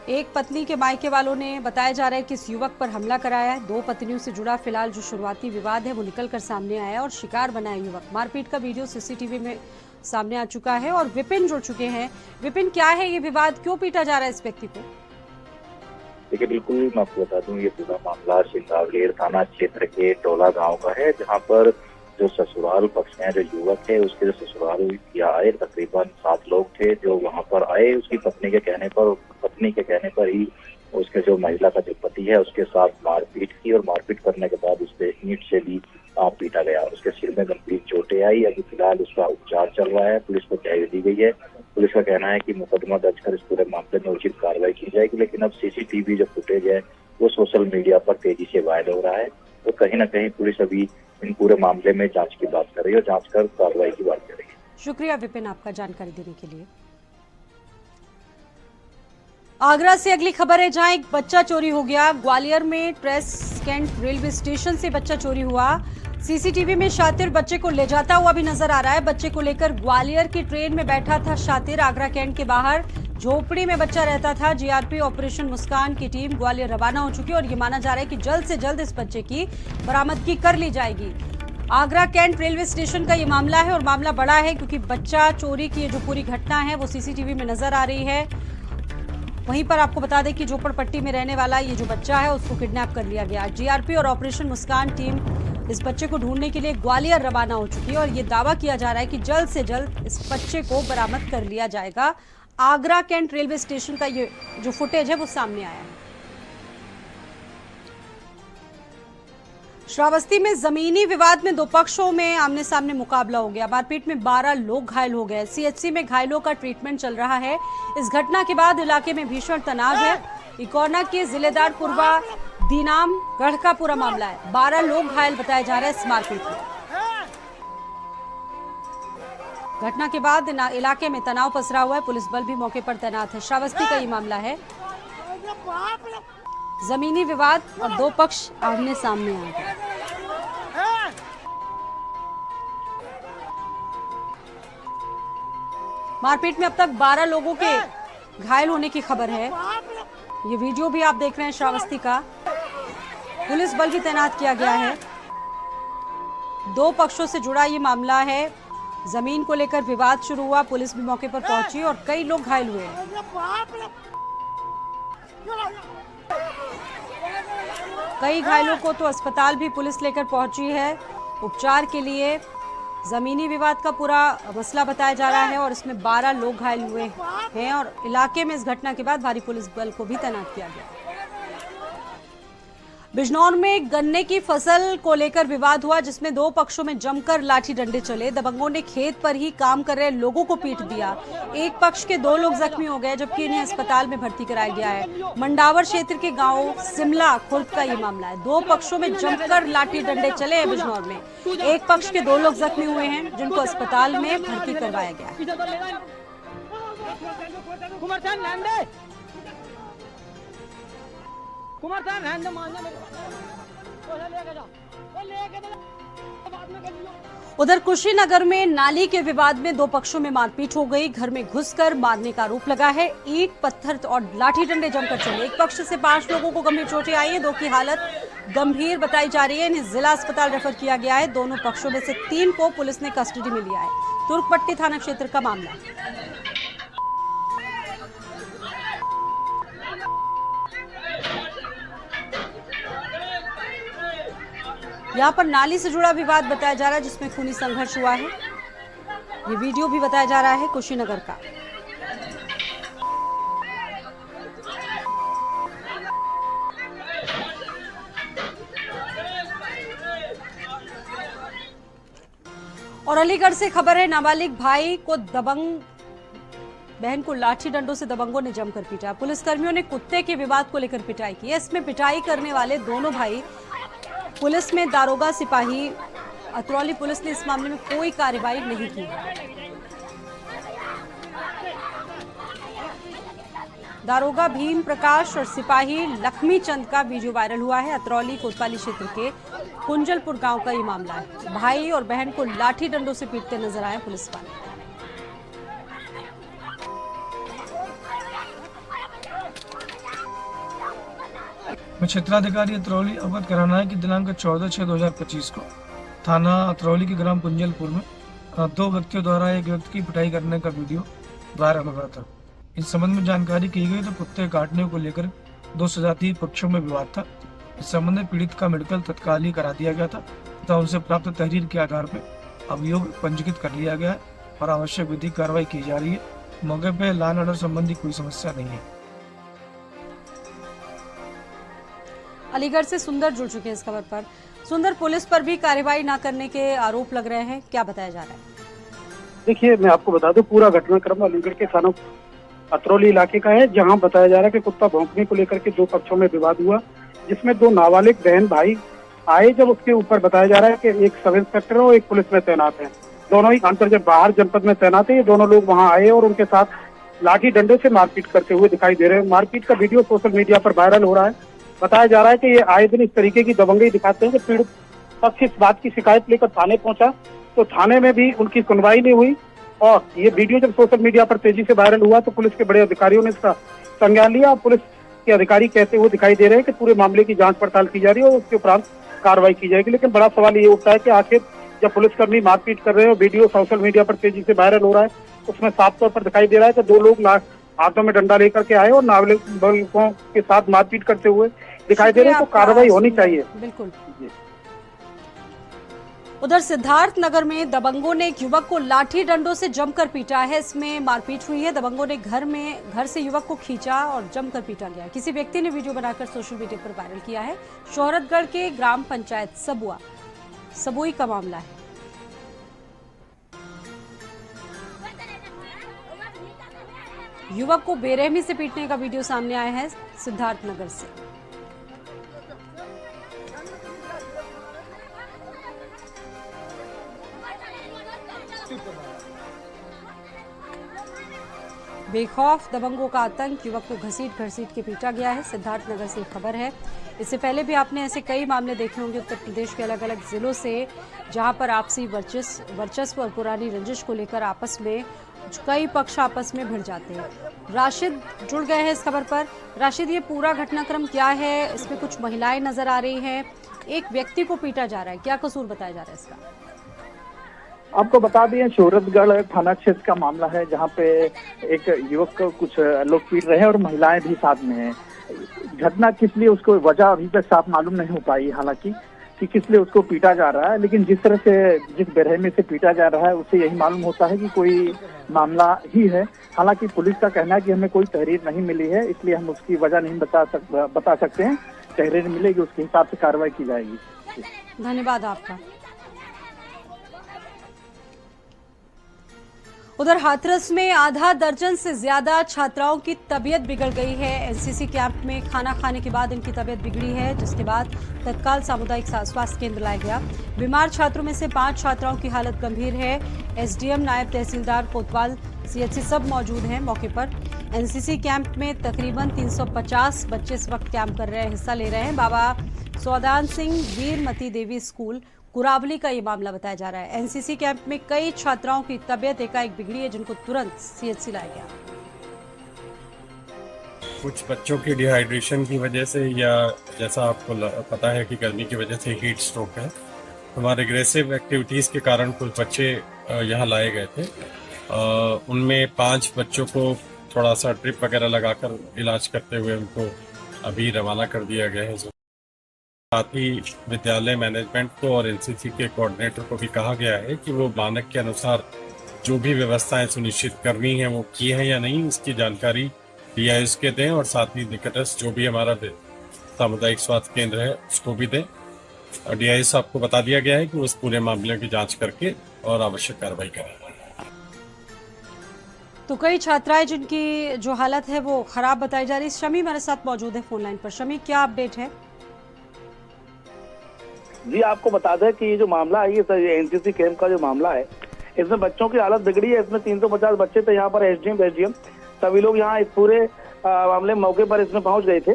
A: एक पत्नी के मायके वालों ने बताया जा रहा है कि इस युवक पर हमला कराया है। 2 पत्नियों से जुड़ा फिलहाल जो शुरुआती विवाद है वो निकलकर सामने आया और शिकार बना है युवक। मारपीट का वीडियो CCTV में सामने आ चुका है और विपिन जुड़ चुके हैं। विपिन, क्या है ये विवाद, क्यों पीटा जा रहा है इस व्यक्ति को?
J: देखिए, बिल्कुल मैं आपको बता दूं, ये पूरा मामला सिंगावलेर थाना क्षेत्र के टोला गांव का है, जहां पर जो ससुराल पक्ष में जो युवक है, उसके जो ससुराल किया आए तकरीबन 7 लोग थे जो वहां पर आए। उसकी पत्नी के कहने पर ही उसके जो महिला का जो पति है उसके साथ मारपीट की और मारपीट करने के बाद उससे ईंट से भी पीटा गया। उसके सिर में गंभीर चोटें आई। अभी फिलहाल उसका उपचार चल रहा है। पुलिस को तहरीर दी गई है। पुलिस का कहना है कि मुकदमा दर्ज कर इस पूरे मामले में उचित कार्रवाई की जाएगी। लेकिन अब CCTV जो फुटेज है वो सोशल मीडिया पर तेजी से वायरल हो रहा है, तो कहीं ना कहीं पुलिस अभी इन पूरे मामले में जांच की बात कर रही है और जांच कर कार्रवाई की बात कर रही है।
A: शुक्रिया विपिन आपका जानकारी देने के लिए। आगरा से अगली खबर है, जहां एक बच्चा चोरी हो गया। ग्वालियर में ट्रेस कैंट रेलवे स्टेशन से बच्चा चोरी हुआ। CCTV में शातिर बच्चे को ले जाता हुआ भी नजर आ रहा है। बच्चे को लेकर ग्वालियर की ट्रेन में बैठा था शातिर। आगरा कैंट के बाहर झोपड़ी में बच्चा रहता था। GRP ऑपरेशन मुस्कान की टीम ग्वालियर रवाना हो चुकी है और ये माना जा रहा है कि जल्द से जल्द इस बच्चे की बरामदगी कर ली जाएगी। आगरा कैंट रेलवे स्टेशन का ये मामला है और मामला बड़ा है क्योंकि बच्चा चोरी की जो पूरी घटना है वो CCTV में नजर आ रही है। वहीं पर आपको बता दें कि झोपड़पट्टी में रहने वाला ये जो बच्चा है उसको किडनैप कर लिया गया। GRP और ऑपरेशन मुस्कान टीम इस बच्चे को ढूंढने के लिए ग्वालियर रवाना हो चुकी है और ये दावा किया जा रहा है कि जल्द से जल्द इस बच्चे को बरामद कर लिया जाएगा। आगरा कैंट रेलवे स्टेशन का ये जो फुटेज है वो सामने आया है। श्रावस्ती में जमीनी विवाद में दो पक्षों में आमने सामने मुकाबला हो गया। मारपीट में 12 लोग घायल हो गए। सीएचसी में घायलों का ट्रीटमेंट चल रहा है। इस घटना के बाद इलाके में भीषण तनाव है। इकोना के जिलेदार पुरवा दीनाम गढ़ का पूरा मामला है। 12 लोग घायल बताए जा रहे हैं इस मारपीट में। घटना के बाद इलाके में तनाव पसरा हुआ है। पुलिस बल भी मौके पर तैनात है। श्रावस्ती का ये मामला है। जमीनी विवाद और दो पक्ष आमने सामने आ गए। मारपीट में अब तक 12 लोगों के घायल होने की खबर है। ये वीडियो भी आप देख रहे हैं श्रावस्ती का। पुलिस बल भी तैनात किया गया है। दो पक्षों से जुड़ा ये मामला है। जमीन को लेकर विवाद शुरू हुआ। पुलिस भी मौके पर पहुंची और कई लोग घायल हुए। कई घायलों को तो अस्पताल भी पुलिस लेकर पहुंची है उपचार के लिए। जमीनी विवाद का पूरा मसला बताया जा रहा है और इसमें 12 लोग घायल हुए हैं और इलाके में इस घटना के बाद भारी पुलिस बल को भी तैनात किया गया। बिजनौर में गन्ने की फसल को लेकर विवाद हुआ, जिसमें दो पक्षों में जमकर लाठी डंडे चले। दबंगों ने खेत पर ही काम कर रहे लोगों को पीट दिया। एक पक्ष के 2 लोग जख्मी हो गए, जबकि इन्हें अस्पताल में भर्ती कराया गया है। मंडावर क्षेत्र के गांव सिमला खुर्द का ये मामला है। दो पक्षों में जमकर लाठी डंडे चले हैं बिजनौर में। एक पक्ष के 2 लोग जख्मी हुए हैं, जिनको अस्पताल में भर्ती करवाया गया है। उधर कुशीनगर में नाली के विवाद में 2 पक्षों में मारपीट हो गई। घर में घुसकर मारने का आरोप लगा है। ईंट पत्थर और लाठी डंडे जमकर चले। एक पक्ष से 5 लोगों को गंभीर चोटें आई हैं। 2 की हालत गंभीर बताई जा रही है। इन्हें जिला अस्पताल रेफर किया गया है। दोनों पक्षों में से 3 को पुलिस ने कस्टडी में लिया है। तुर्कपट्टी थाना क्षेत्र का मामला। यहाँ पर नाली से जुड़ा विवाद बताया जा रहा है, जिसमें खूनी संघर्ष हुआ है। ये वीडियो भी बताया जा रहा है कुशीनगर का। और अलीगढ़ से खबर है, नाबालिग भाई को बहन को लाठी डंडों से दबंगों ने जमकर पीटा। पुलिसकर्मियों ने कुत्ते के विवाद को लेकर पिटाई की। इसमें पिटाई करने वाले दोनों भाई पुलिस में दारोगा सिपाही। अतरौली पुलिस ने इस मामले में कोई कार्रवाई नहीं की। दारोगा भीम प्रकाश और सिपाही लक्ष्मी चंद का वीडियो वायरल हुआ है। अतरौली कोतवाली क्षेत्र के कुंजलपुर गांव का ये मामला है। भाई और बहन को लाठी डंडों से पीटते नजर आए पुलिस वाले।
K: क्षेत्राधिकारी अतरौली अवगत कराना है कि दिनांक 14/6/2025 को थाना अतरौली के ग्राम कुंजलपुर में 2 व्यक्तियों द्वारा एक व्यक्ति की पिटाई करने का वीडियो वायरल हो गया था। इस संबंध में जानकारी की गई तो कुत्ते काटने को लेकर 2 सजातीय पक्षों में विवाद था। इस संबंध में पीड़ित का मेडिकल तत्काल ही करा दिया गया था तथा उनसे प्राप्त तहरीर के आधार पर अभियोग पंजीकृत कर लिया गया है और आवश्यक विधिक कार्रवाई की जा रही है। मौके पर लॉ एंड ऑर्डर संबंधी कोई समस्या नहीं है।
A: अलीगढ़ से सुंदर जुड़ चुके हैं इस खबर पर। सुंदर, पुलिस पर भी कार्रवाई न करने के आरोप लग रहे हैं, क्या बताया जा रहा है?
D: देखिए, मैं आपको बता दूं, पूरा घटनाक्रम अलीगढ़ के थाना अतरौली इलाके का है, जहां बताया जा रहा है कि कुत्ता भौंकने को लेकर के 2 पक्षों में विवाद हुआ, जिसमें 2 नाबालिग बहन भाई आए। जब उसके ऊपर बताया जा रहा है कि एक सब इंस्पेक्टर और एक पुलिस में तैनात है, दोनों ही बाहर जनपद में तैनात है। ये दोनों लोग वहां आए और उनके साथ लाठी डंडे से मारपीट करते हुए दिखाई दे रहे हैं। मारपीट का वीडियो सोशल मीडिया पर वायरल हो रहा है। बताया जा रहा है कि ये आए दिन इस तरीके की दबंगई दिखाते हैं कि पीड़ित पक्ष इस बात की शिकायत लेकर थाने पहुंचा तो थाने में भी उनकी सुनवाई नहीं हुई। और ये वीडियो जब सोशल मीडिया पर तेजी से वायरल हुआ तो पुलिस के बड़े अधिकारियों ने इसका संज्ञान लिया। पुलिस के अधिकारी कहते हुए दिखाई दे रहे हैं कि पूरे मामले की जांच पड़ताल की जा रही है और उसके उपरांत कार्रवाई की जाएगी। लेकिन बड़ा सवाल ये उठता है कि आखिर जब पुलिसकर्मी मारपीट कर रहे हैं, वीडियो सोशल मीडिया पर तेजी से वायरल हो रहा है, उसमें साफ तौर पर दिखाई दे रहा है कि 2 लोग हाथों में डंडा लेकर के आए और नाबालिगों के साथ मारपीट करते हुए दिखाई दे रहे हैं। तो कार्रवाई होनी चाहिए।
A: बिल्कुल। उधर सिद्धार्थ नगर में दबंगों ने एक युवक को लाठी डंडों से जमकर पीटा है। इसमें मारपीट हुई है। दबंगों ने घर से युवक को खींचा और जमकर पीटा गया। किसी व्यक्ति ने वीडियो बनाकर सोशल मीडिया पर वायरल किया है। शोहरतगढ़ के ग्राम पंचायत सबुई का मामला है। युवक को बेरहमी से पीटने का वीडियो सामने आया है सिद्धार्थ नगर से। बेखौफ दबंगों का आतंक, युवक को घसीट के पीटा गया है। सिद्धार्थ नगर से खबर है। इससे पहले भी आपने ऐसे कई मामले देखे होंगे उत्तर प्रदेश के अलग अलग जिलों से, जहां पर आपसी वर्चस्व और पुरानी रंजिश को लेकर आपस में कई पक्ष आपस में भिड़ जाते हैं। राशिद जुड़ गए हैं इस खबर पर। राशिद, ये पूरा घटनाक्रम क्या है? इसमें कुछ महिलाएं नजर आ रही हैं, एक व्यक्ति को पीटा जा रहा है, क्या कसूर बताया जा रहा है इसका?
D: आपको बता दें, शोहरतगढ़ थाना क्षेत्र का मामला है, जहां पे एक युवक को कुछ लोग पीट रहे हैं और महिलाएं भी साथ में हैं। घटना किस लिए, उसको वजह अभी तक साफ मालूम नहीं हो पाई हालांकि कि किस लिए उसको पीटा जा रहा है, लेकिन जिस तरह से जिस बेरहमी से पीटा जा रहा है उससे यही मालूम होता है कि कोई मामला ही है। हालांकि पुलिस का कहना है कि हमें कोई तहरीर नहीं मिली है, इसलिए हम उसकी वजह नहीं बता सकते हैं। तहरीर मिलेगी उसके हिसाब से कार्रवाई की जाएगी।
A: धन्यवाद आपका। उधर हाथरस में आधा दर्जन से ज्यादा छात्राओं की तबीयत बिगड़ गई है। एनसीसी कैंप में खाना खाने के बाद इनकी तबीयत बिगड़ी है, जिसके बाद तत्काल सामुदायिक स्वास्थ्य केंद्र लाया गया। बीमार छात्रों में से 5 छात्राओं की हालत गंभीर है। एसडीएम, नायब तहसीलदार कोतवाल, सीएचसी सब मौजूद हैं मौके पर। एनसीसी कैंप में तकरीबन 350 बच्चे इस वक्त कैंप कर रहे हैं, हिस्सा ले रहे हैं। बाबा सौदान सिंह वीरमती देवी स्कूल कुरावली का ये मामला बताया जा रहा है। एनसीसी कैंप में कई छात्राओं की तबीयत एकाएक बिगड़ी है, जिनको तुरंत सीएचसी लाया गया।
L: कुछ बच्चों की डिहाइड्रेशन की वजह से, या जैसा आपको पता है कि गर्मी की वजह से हीट स्ट्रोक है, हमारे एग्रेसिव एक्टिविटीज़ के कारण कुछ बच्चे यहाँ लाए गए थे। उनमें 5 बच्चों को थोड़ा सा ड्रिप वगैरह लगाकर इलाज करते हुए उनको अभी रवाना कर दिया गया है। साथ ही विद्यालय मैनेजमेंट को और एनसीसी के कोऑर्डिनेटर को भी कहा गया है कि वो मानक के अनुसार जो भी व्यवस्थाएं सुनिश्चित करनी है वो की है या नहीं, इसकी जानकारी डीआईएस के दें और साथ ही निकटस्थ जो भी हमारा सामुदायिक स्वास्थ्य केंद्र है उसको भी दें। और डीआईएस आपको बता दिया गया है कि वो इस पूरे मामले की जांच करके और आवश्यक कार्रवाई करें।
A: तो कई छात्राएं जिनकी जो हालत है वो खराब बताई जा रही है। शमी मेरे साथ मौजूद है फोन लाइन पर। शमी, क्या अपडेट है?
D: जी, आपको बता दें कि ये जो मामला है, ये एनसीसी कैंप का जो मामला है, इसमें बच्चों की हालत बिगड़ी है। इसमें 350 बच्चे थे। यहाँ पर एसडीएम सभी लोग यहाँ इस पूरे मामले मौके पर इसमें पहुंच गए थे।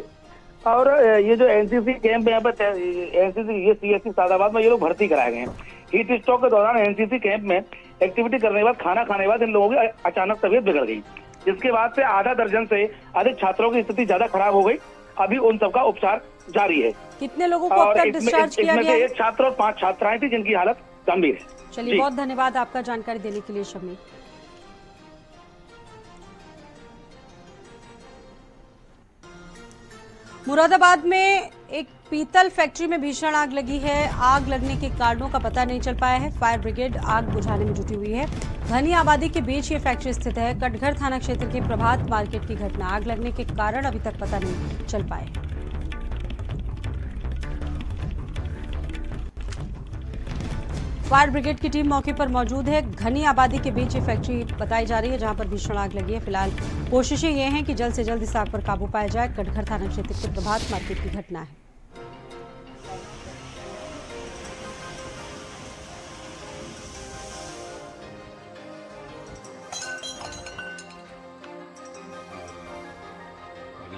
D: और ये जो एनसीसी कैंप यहाँ पर एनसीसी ये सीएचसी सादाबाद में ये लोग भर्ती कराए गए हैं। हीट स्ट्रोक के दौरान एनसीसी कैंप में एक्टिविटी करने के बाद, खाना खाने के बाद इन लोगों की अचानक तबीयत बिगड़ गई, जिसके बाद से आधा दर्जन से अधिक छात्रों की स्थिति ज्यादा खराब हो गई। अभी उन सबका उपचार जारी है।
A: कितने लोगों को अब तक डिस्चार्ज किया गया है?
D: 1 छात्र और 5 छात्राएं थी जिनकी हालत गंभीर है।
A: चलिए, बहुत धन्यवाद आपका जानकारी देने के लिए शमी। मुरादाबाद में एक पीतल फैक्ट्री में भीषण आग लगी है। आग लगने के कारणों का पता नहीं चल पाया है। फायर ब्रिगेड आग बुझाने में जुटी हुई है। घनी आबादी के बीच ये फैक्ट्री स्थित है। कटघर थाना क्षेत्र के प्रभात मार्केट की घटना। आग लगने के कारण अभी तक पता नहीं चल पाए। फायर ब्रिगेड की टीम मौके पर मौजूद है। घनी आबादी के बीच ये फैक्ट्री बताई जा रही है, जहां पर भीषण आग लगी है। फिलहाल कोशिशें ये हैं कि जल्द से जल्द इस आग पर काबू पाया जाए। कटघर थाना क्षेत्र के प्रभात मार्केट की घटना है।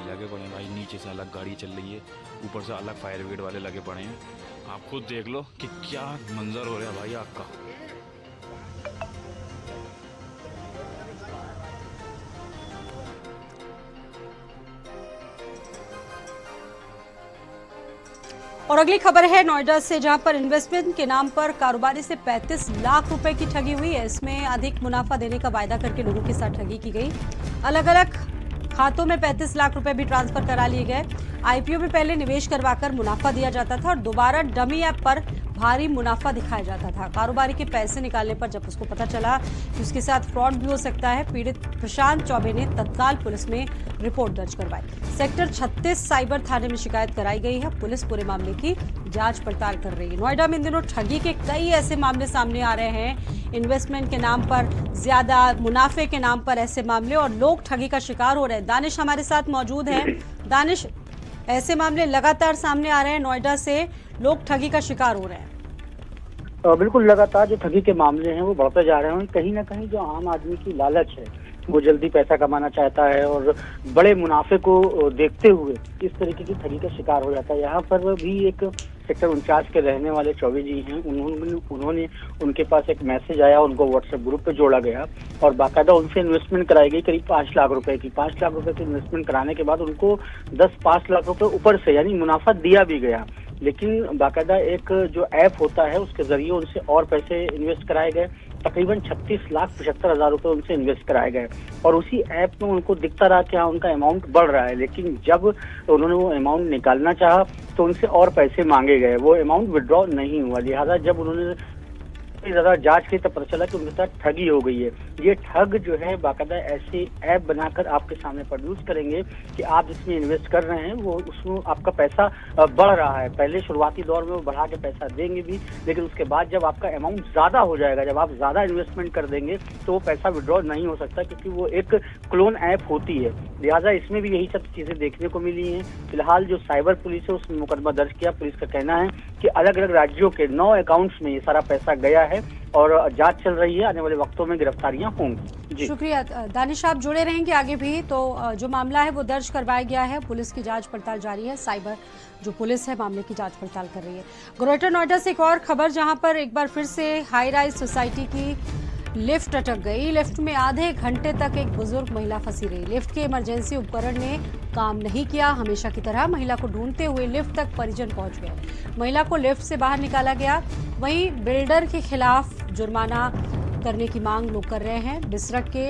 M: लगे पड़े हैं भाई, नीचे से अलग गाड़ी चल रही है, ऊपर से अलग फायर ब्रिगेड वाले लगे पड़े हैं। आप खुद देख लो कि क्या मंजर हो रहा है भाई आग का।
A: और अगली खबर है नोएडा से, जहां पर इन्वेस्टमेंट के नाम पर कारोबारी से 35 लाख रुपए की ठगी हुई है। इसमें अधिक मुनाफा देने का वायदा करके लोगों के साथ ठगी की गई। अलग अलग खातों में 35 लाख रुपए भी ट्रांसफर करा लिए गए। आईपीओ में पहले निवेश करवाकर मुनाफा दिया जाता था और दोबारा डमी ऐप पर भारी मुनाफा दिखाया जाता था। कारोबारी के पैसे निकालने पर जब उसको पता चला कि उसके साथ फ्रॉड भी हो सकता है, पीड़ित प्रशांत चौबे ने तत्काल पुलिस में रिपोर्ट दर्ज करवाई। सेक्टर 36 साइबर थाने में शिकायत कराई गई है। पुलिस पूरे मामले की जांच पड़ताल कर रही है। नोएडा में इन दिनों ठगी के कई ऐसे मामले सामने आ रहे हैं। इन्वेस्टमेंट के नाम पर, ज्यादा मुनाफे के नाम पर ऐसे मामले, और लोग ठगी का शिकार हो रहे हैं। दानिश हमारे साथ मौजूद है। दानिश, ऐसे मामले लगातार सामने आ रहे हैं, नोएडा से लोग ठगी का शिकार हो रहे हैं।
N: बिल्कुल, लगातार जो ठगी के मामले हैं वो बढ़ते जा रहे हैं। कहीं ना कहीं जो आम आदमी की लालच है, वो जल्दी पैसा कमाना चाहता है और बड़े मुनाफे को देखते हुए इस तरीके की ठगी का शिकार हो जाता है। यहाँ पर भी एक सेक्टर 49 के रहने वाले चौबे जी हैं, उन्होंने उनके पास एक मैसेज आया, उनको व्हाट्सएप ग्रुप पे जोड़ा गया और बाकायदा उनसे इन्वेस्टमेंट कराई गई करीब 5 लाख रुपए की। 5 लाख रुपए की इन्वेस्टमेंट कराने के बाद उनको 5 लाख रुपए ऊपर से यानी मुनाफा दिया भी गया, लेकिन बाकायदा एक जो ऐप होता है उसके जरिए उनसे और पैसे इन्वेस्ट कराए गए। तकरीबन 36,75,000 रुपए उनसे इन्वेस्ट कराए गए और उसी ऐप में उनको दिखता रहा कि हाँ उनका अमाउंट बढ़ रहा है, लेकिन जब उन्होंने वो अमाउंट निकालना चाहा तो उनसे और पैसे मांगे गए। वो अमाउंट विड्रॉ नहीं हुआ। लिहाजा जब उन्होंने ज्यादा जांच की तब पता चला कि उनके साथ ठगी हो गई है। ये ठग जो है बाकायदा ऐसे ऐप बनाकर आपके सामने प्रोड्यूस करेंगे कि आप जिसमें इन्वेस्ट कर रहे हैं वो उसमें आपका पैसा बढ़ रहा है। पहले शुरुआती दौर में वो बढ़ा के पैसा देंगे भी, लेकिन उसके बाद जब आपका अमाउंट ज्यादा हो जाएगा, जब आप ज्यादा इन्वेस्टमेंट कर देंगे तो वो पैसा विड्रॉ नहीं हो सकता, क्योंकि वो एक क्लोन ऐप होती है। लिहाजा इसमें भी यही सब चीजें देखने को मिली हैं। फिलहाल जो साइबर पुलिस है उसने मुकदमा दर्ज किया। पुलिस का कहना है कि अलग अलग राज्यों के 9 अकाउंट्स में ये सारा पैसा गया है और जांच चल रही है। आने वाले वक्तों में गिरफ्तारियां होंगी। जी
A: शुक्रिया दानिश, आप जुड़े रहेंगे आगे भी। तो जो मामला है वो दर्ज करवाया गया है, पुलिस की जांच पड़ताल जारी है। साइबर जो पुलिस है मामले की जांच पड़ताल कर रही है। ग्रेटर नोएडा से एक और खबर, जहां पर एक बार फिर से हाई राइज सोसाइटी की लिफ्ट अटक गई। लिफ्ट में आधे घंटे तक एक बुजुर्ग महिला फंसी रही। लिफ्ट के इमरजेंसी उपकरण ने काम नहीं किया। हमेशा की तरह महिला को ढूंढते हुए लिफ्ट तक परिजन पहुंच गए। महिला को लिफ्ट से बाहर निकाला गया। वहीं बिल्डर के खिलाफ जुर्माना करने की मांग लोग कर रहे हैं। बिसरक के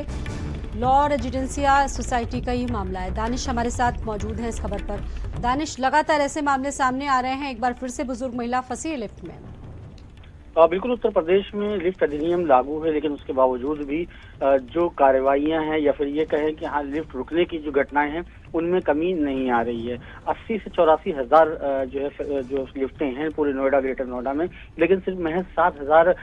A: लॉ रेजिडेंसिया सोसाइटी का ये मामला है। दानिश हमारे साथ मौजूद है इस खबर पर। दानिश, लगातार ऐसे मामले सामने आ रहे हैं। एक बार फिर से बुजुर्ग महिला फंसी है लिफ्ट में।
N: बिल्कुल, उत्तर प्रदेश में लिफ्ट अधिनियम लागू है, लेकिन उसके बावजूद भी जो कार्रवाइयां हैं या फिर ये कहें कि हाँ लिफ्ट रुकने की जो घटनाएं हैं उनमें कमी नहीं आ रही है। 80 से 84 हजार जो लिफ्टें हैं पूरे नोएडा, ग्रेटर नोएडा में, लेकिन सिर्फ महज 7,000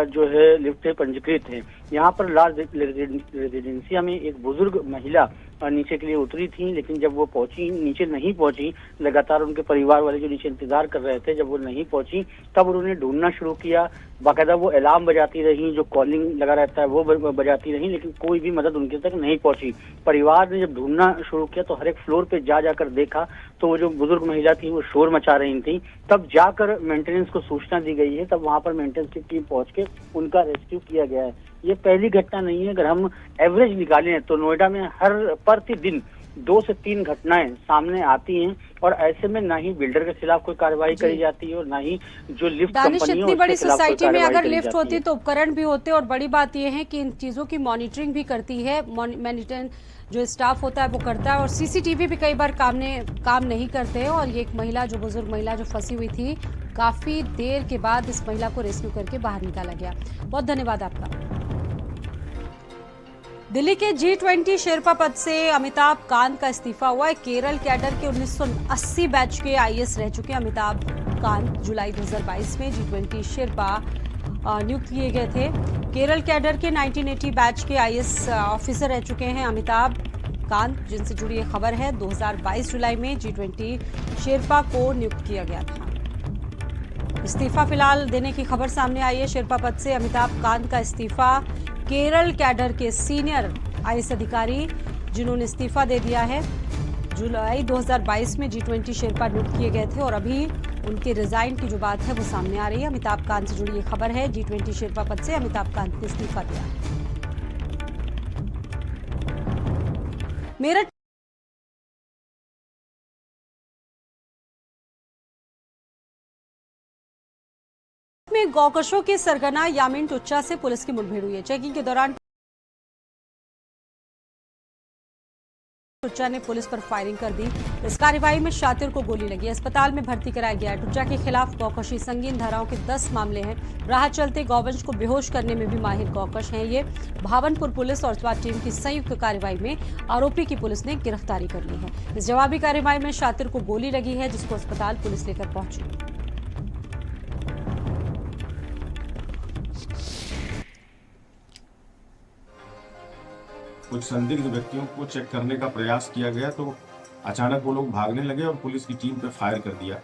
N: जो है लिफ्टें पंजीकृत हैं। यहाँ पर लार्ज रेजिडेंसिया में एक बुजुर्ग महिला नीचे के लिए उतरी थी, लेकिन जब वो पहुंची, नीचे नहीं पहुंची, लगातार उनके परिवार वाले जो नीचे इंतजार कर रहे थे, जब वो नहीं पहुंची तब उन्होंने ढूंढना शुरू किया। बाकायदा वो अलार्म बजाती रही, जो कॉलिंग लगा रहता है वो बजाती रही, लेकिन कोई भी मदद उनके तक नहीं पहुंची। परिवार ने जब ढूंढना शुरू किया तो हर एक फ्लोर पे जाकर देखा तो वो जो बुजुर्ग महिला थी वो शोर मचा रही थी। तब जाकर मेंटेनेंस को सूचना दी गई है। तब वहां पर मेंटेनेंस की टीम पहुंच के उनका रेस्क्यू किया गया है। ये पहली घटना नहीं है। अगर हम एवरेज निकालें तो नोएडा में हर प्रतिदिन 2 से 3 घटनाएं सामने आती हैं और ऐसे में ना ही बिल्डर के खिलाफ कोई कार्रवाई करी जाती है और ना ही जो लिफ्ट कंपनी है
A: इतनी बड़ी सोसाइटी में अगर लिफ्ट होती तो उपकरण भी होते। और बड़ी बात यह है कि इन चीजों की मॉनिटरिंग भी करती है, मेंटेन जो स्टाफ होता है वो करता है। और सीसीटीवी भी कई बार काम नहीं करते। और ये एक महिला, जो बुजुर्ग महिला जो फंसी हुई थी, काफी देर के बाद इस महिला को रेस्क्यू करके बाहर निकाला गया। बहुत धन्यवाद आपका। दिल्ली के G20 शेरपा पद से अमिताभ कांत का इस्तीफा हुआ है। केरल कैडर के 1980 बैच के आईएएस रह चुके अमिताभ कांत जुलाई 2022 में G20 शेरपा नियुक्त किए गए थे। केरल कैडर के 1980 बैच के आईएएस ऑफिसर रह चुके हैं अमिताभ कांत, जिनसे जुड़ी ये खबर है। 2022 जुलाई में G20 शेरपा को नियुक्त किया गया था। इस्तीफा फिलहाल देने की खबर सामने आई है। शेरपा पद से अमिताभ कांत का इस्तीफा। केरल कैडर के सीनियर आईएएस अधिकारी जिन्होंने इस्तीफा दे दिया है, जुलाई 2022 में G20 शेरपा नियुक्त किए गए थे और अभी उनके रिजाइन की जो बात है वो सामने आ रही है। अमिताभ कांत से जुड़ी ये खबर है। G20 शेरपा पद से अमिताभ कांत ने इस्तीफा दिया। मेरठ में गौकशों के सरगना यामीन टुच्चा से पुलिस की मुठभेड़ हुई है। चेकिंग के दौरान टुच्चा ने पुलिस पर फायरिंग कर दी। इस कार्रवाई में शातिर को गोली लगी, अस्पताल में भर्ती कराया गया। टुच्चा के खिलाफ गौकशी संगीन धाराओं के 10 मामले हैं। राह चलते गौवंश को बेहोश करने में भी माहिर गौकश हैं ये। भावनपुर पुलिस और स्वाट टीम की संयुक्त कार्रवाई में आरोपी की पुलिस ने गिरफ्तारी कर ली है। इस जवाबी कार्रवाई में शातिर को गोली लगी है, जिसको अस्पताल पुलिस लेकर पहुंची।
O: कुछ संदिग्ध व्यक्तियों को चेक करने का प्रयास किया गया तो अचानक वो लोग भागने लगे और पुलिस की टीम पर फायर कर दिया।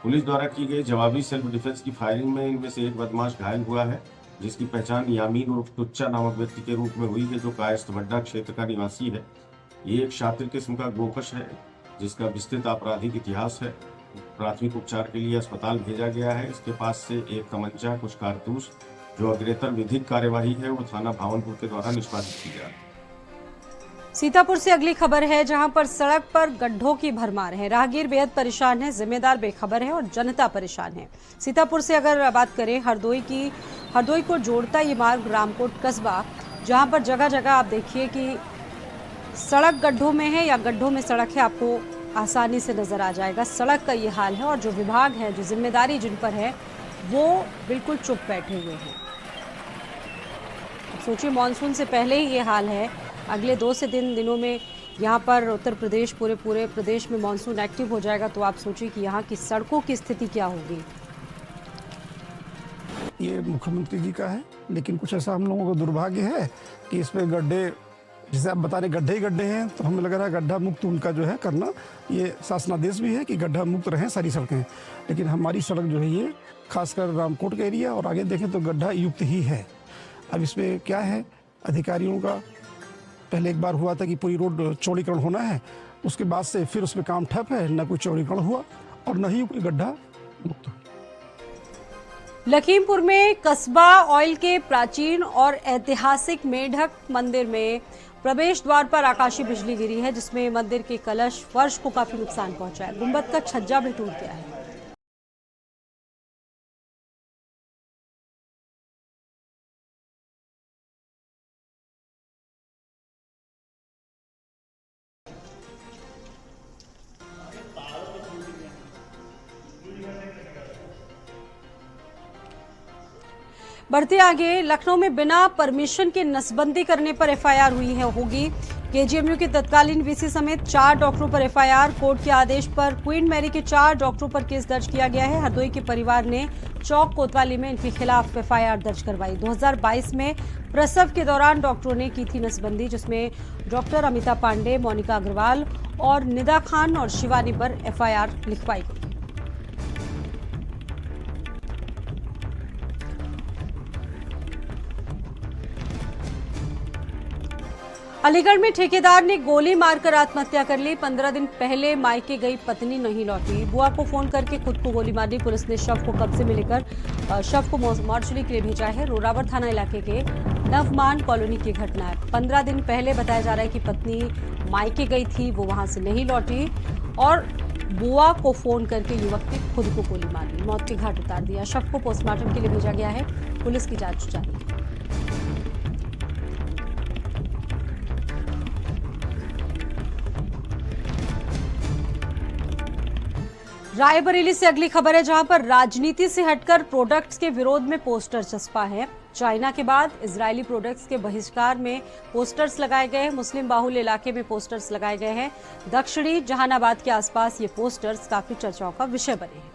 O: पुलिस द्वारा की गई जवाबी सेल्फ डिफेंस की फायरिंग में इनमें से एक बदमाश घायल हुआ है, जिसकी पहचान यामीन उर्फ टुच्चा नामक व्यक्ति के रूप में हुई है, जो कायस्थवड्डा क्षेत्र का निवासी है। ये एक शातिर किस्म का गोकश है, जिसका विस्तृत आपराधिक इतिहास है। प्राथमिक उपचार के लिए अस्पताल भेजा गया है। इसके पास से एक तमंचा, कुछ कारतूस, जो अग्रेतर विधिक कार्यवाही है वो थाना भावनपुर के द्वारा निष्पादित की जा रही है।
A: सीतापुर से अगली खबर है, जहां पर सड़क पर गड्ढों की भरमार है। राहगीर बेहद परेशान है, जिम्मेदार बेखबर है और जनता परेशान है। सीतापुर से अगर बात करें, हरदोई को जोड़ता ये मार्ग रामकोट कस्बा, जहां पर जगह जगह आप देखिए कि सड़क गड्ढों में है या गड्ढों में सड़क है, आपको आसानी से नजर आ जाएगा। सड़क का ये हाल है और जो विभाग है, जो जिम्मेदारी जिन पर है, वो बिल्कुल चुप बैठे हुए हैं। सोचिए, मानसून से पहले ही ये हाल है। अगले 2 से 3 दिनों में यहाँ पर उत्तर प्रदेश, पूरे प्रदेश में मानसून एक्टिव हो जाएगा, तो आप सोचिए कि यहाँ की सड़कों की स्थिति क्या होगी।
P: ये मुख्यमंत्री जी का है, लेकिन कुछ ऐसा हम लोगों का दुर्भाग्य है कि इसमें गड्ढे, जैसे आप बता रहे गड्ढे ही गड्ढे हैं, तो हमें लग रहा है गड्ढा मुक्त उनका जो है करना, ये शासनादेश भी है कि गड्ढा मुक्त रहें सारी सड़कें। लेकिन हमारी सड़क जो है ये खासकर रामकोट का एरिया और आगे देखें तो गड्ढा युक्त ही है। अब इसमें क्या है, अधिकारियों का पहले एक बार हुआ था कि पूरी रोड चौड़ीकरण होना है, उसके बाद से फिर उसमें काम ठप है, न कोई चौड़ीकरण हुआ और न ही कोई गड्ढा मुक्त हुआ।
A: लखीमपुर में कस्बा ऑयल के प्राचीन और ऐतिहासिक मेढक मंदिर में प्रवेश द्वार पर आकाशीय बिजली गिरी है, जिसमें मंदिर के कलश फर्श को काफी नुकसान पहुंचा है। गुंबद का छज्जा भी टूट गया है। बढ़ते आगे, लखनऊ में बिना परमिशन के नसबंदी करने पर एफआईआर होगी। केजीएमयू के तत्कालीन वीसी समेत 4 डॉक्टरों पर एफआईआर। कोर्ट के आदेश पर क्वीन मैरी के 4 डॉक्टरों पर केस दर्ज किया गया है। हरदोई के परिवार ने चौक कोतवाली में इनके खिलाफ एफआईआर दर्ज करवाई। 2022 में प्रसव के दौरान डॉक्टरों ने की थी नसबंदी, जिसमें डॉक्टर अमिता पांडे, मोनिका अग्रवाल और निदा खान और शिवानी पर एफआईआर लिखवाई गई। अलीगढ़ में ठेकेदार ने गोली मारकर आत्महत्या कर ली। 15 दिन पहले मायके गई पत्नी नहीं लौटी। बुआ को फोन करके खुद को गोली मार दी। पुलिस ने शव को कब्जे में लेकर शव को मॉर्चरी के लिए भेजा है। रोरावर थाना इलाके के नवमान कॉलोनी की घटना है। 15 दिन पहले बताया जा रहा है कि पत्नी मायके गई थी, वो वहां से नहीं लौटी और बुआ को फोन करके युवक ने खुद को गोली मार दी, मौत के घाट उतार दिया। शव को पोस्टमार्टम के लिए भेजा गया है। पुलिस की जांच जारी है। रायबरेली से अगली खबर है, जहां पर राजनीति से हटकर प्रोडक्ट्स के विरोध में पोस्टर चस्पा है। चाइना के बाद इजरायली प्रोडक्ट्स के बहिष्कार में पोस्टर्स लगाए गए हैं। मुस्लिम बाहुल्य इलाके में पोस्टर्स लगाए गए हैं। दक्षिणी जहानाबाद के आसपास ये पोस्टर्स काफी चर्चाओं का विषय बने हैं।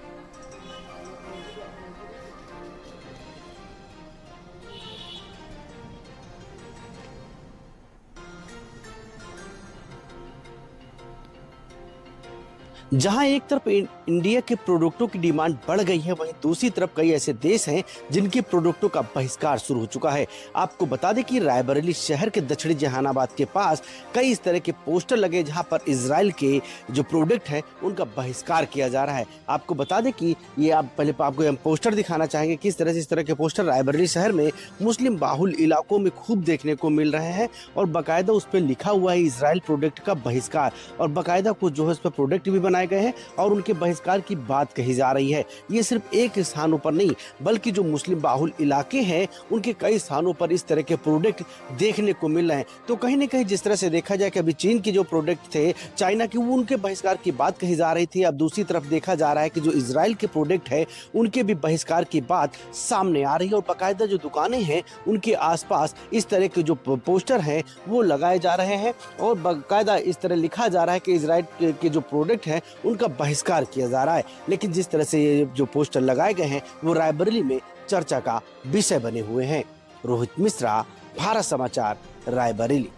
Q: जहां एक तरफ इंडिया के प्रोडक्टों की डिमांड बढ़ गई है, वहीं दूसरी तरफ कई ऐसे देश हैं जिनके प्रोडक्टों का बहिष्कार शुरू हो चुका है। आपको बता दें कि रायबरेली शहर के दक्षिणी जहानाबाद के पास कई इस तरह के पोस्टर लगे, जहां पर इजराइल के जो प्रोडक्ट हैं उनका बहिष्कार किया जा रहा है। आपको बता दें कि ये आपको हम पोस्टर दिखाना चाहेंगे, किस तरह से इस तरह के पोस्टर रायबरेली शहर में मुस्लिम बाहुल इलाकों में खूब देखने को मिल रहे हैं और बाकायदा उस पर लिखा हुआ है इजराइल प्रोडक्ट का बहिष्कार, और बाकायदा कुछ जो है उस पर प्रोडक्ट भी बनाए बनाए गए हैं और उनके बहिष्कार की बात कही जा रही है। ये सिर्फ एक स्थानों पर नहीं बल्कि जो मुस्लिम बाहुल इलाके हैं उनके कई स्थानों पर इस तरह के प्रोडक्ट देखने को मिल रहे हैं। तो कहीं न कहीं जिस तरह से देखा जाए कि अभी चीन के जो प्रोडक्ट थे चाइना की, वो उनके बहिष्कार की बात कही जा रही थी। अब दूसरी तरफ देखा जा रहा है कि जो इजराइल के प्रोडक्ट है उनके भी बहिष्कार की बात सामने आ रही है और बाकायदा जो दुकानें हैं उनके आसपास इस तरह के जो पोस्टर हैं वो लगाए जा रहे हैं और बाकायदा इस तरह लिखा जा रहा है कि इजराइल के जो प्रोडक्ट हैं उनका बहिष्कार किया जा रहा है। लेकिन जिस तरह से ये जो पोस्टर लगाए गए हैं वो रायबरेली में चर्चा का विषय बने हुए हैं। रोहित मिश्रा, भारत समाचार, रायबरेली।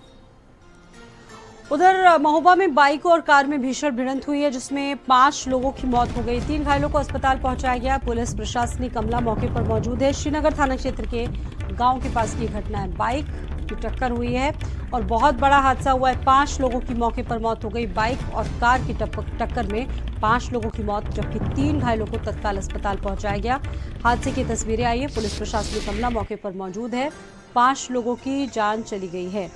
A: उधर महोबा में बाइक और कार में भीषण भिड़ंत हुई है जिसमें 5 लोगों की मौत हो गई। 3 घायलों को अस्पताल पहुंचाया गया। पुलिस प्रशासनिक अमला मौके पर मौजूद है। श्रीनगर थाना क्षेत्र के गांव के पास की घटना है। बाइक की टक्कर हुई है और बहुत बड़ा हादसा हुआ है। 5 लोगों की मौके पर मौत हो गई। बाइक और कार की टक्कर में 5 लोगों की मौत जबकि 3 घायलों को तत्काल अस्पताल पहुंचाया गया। हादसे की तस्वीरें आई है। पुलिस प्रशासनिक अमला मौके पर मौजूद है। 5 लोगों की जान चली गई है।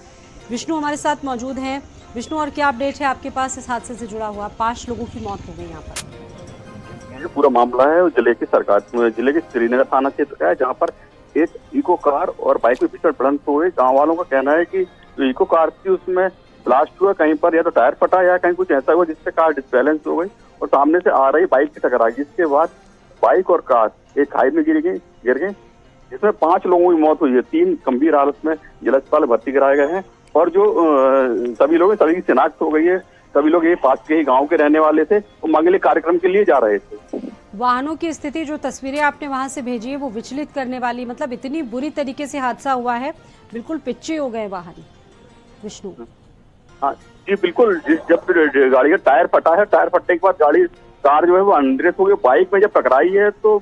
A: विष्णु हमारे साथ मौजूद हैं। विष्णु, और क्या अपडेट है आपके पास इस हादसे से जुड़ा हुआ? 5 लोगों की मौत हो गई यहाँ पर।
R: ये पूरा मामला है जिले के श्रीनगर थाना क्षेत्र का है, जहाँ पर एक इको कार और बाइक में भीषण भिड़ंत हो गई। गाँव वालों का कहना है कि जो इको कार थी उसमें ब्लास्ट हुआ, कहीं पर या तो टायर फटा या कहीं कुछ ऐसा हुआ जिससे कार डिसबैलेंस हो गई और सामने से आ रही बाइक की टकरा गई। जिसके बाद बाइक और कार एक खाई में गिर गई जिसमें 5 लोगों की मौत हुई है। 3 गंभीर हालत में जिला अस्पताल भर्ती कराए गए हैं और जो सभी लोग सभी की शिनाख्त हो गई है। सभी लोग ये पास के ही गांव के रहने वाले थे, वो मंगले कार्यक्रम के लिए जा रहे थे।
A: वाहनों की स्थिति, जो तस्वीरें आपने वहां से भेजी है वो विचलित करने वाली, मतलब इतनी बुरी तरीके से हादसा हुआ है, बिल्कुल पिच्चे हो गए वाहन। विष्णु,
R: हाँ जी बिल्कुल। जब गाड़ी का टायर फटा है, टायर फटने के बाद कार जो है वो अनब्रेक हो गई। बाइक में जब टकराई है तो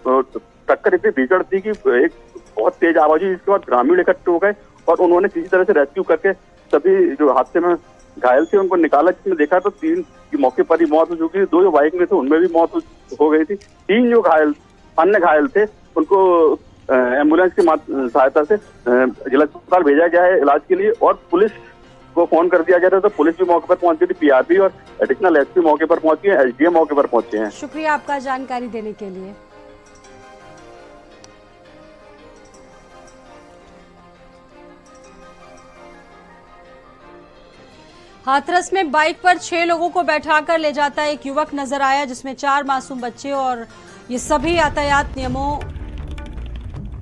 R: टक्कर इतनी भीषण थी कि एक बहुत तेज आवाज हुई। जिसके बाद ग्रामीण इकट्ठे हो गए और उन्होंने किसी तरह से रेस्क्यू करके सभी जो हादसे में घायल थे उनको निकाला। जिसमें देखा तो 3 की मौके पर ही मौत हो चुकी थी। 2 जो बाइक में थे उनमें भी मौत हो गई थी। 3 जो अन्य घायल थे उनको एम्बुलेंस की सहायता से जिला अस्पताल भेजा गया है इलाज के लिए और पुलिस को फोन कर दिया गया था। तो पुलिस भी मौके पर पहुंच गई थी। पीआरपी और एडिशनल एसपी मौके पर पहुंची है। एसडीएम मौके पर पहुंचे हैं।
A: शुक्रिया आपका जानकारी देने के लिए। हाथरस में बाइक पर 6 लोगों को बैठाकर ले जाता एक युवक नजर आया जिसमें 4 मासूम बच्चे और ये सभी यातायात नियमों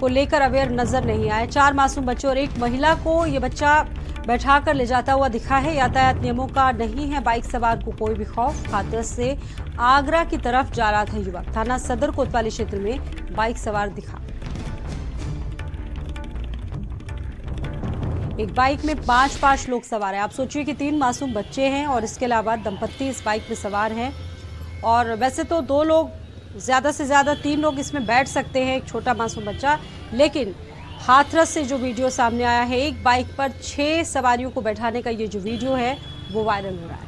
A: को लेकर अवेयर नजर नहीं आए। 4 मासूम बच्चे और एक महिला को ये बच्चा बैठाकर ले जाता हुआ दिखा है। यातायात नियमों का नहीं है बाइक सवार को कोई भी खौफ। हाथरस से आगरा की तरफ जा रहा था युवक। थाना सदर कोतवाली क्षेत्र में बाइक सवार दिखा। एक बाइक में 5 लोग सवार हैं। आप सोचिए कि 3 मासूम बच्चे हैं और इसके अलावा दंपत्ति इस बाइक में सवार हैं। और वैसे तो 2 लोग, ज़्यादा से ज़्यादा 3 लोग इसमें बैठ सकते हैं, एक छोटा मासूम बच्चा। लेकिन हाथरस से जो वीडियो सामने आया है, एक बाइक पर 6 सवारियों को बैठाने का ये जो वीडियो है वो वायरल हो रहा है।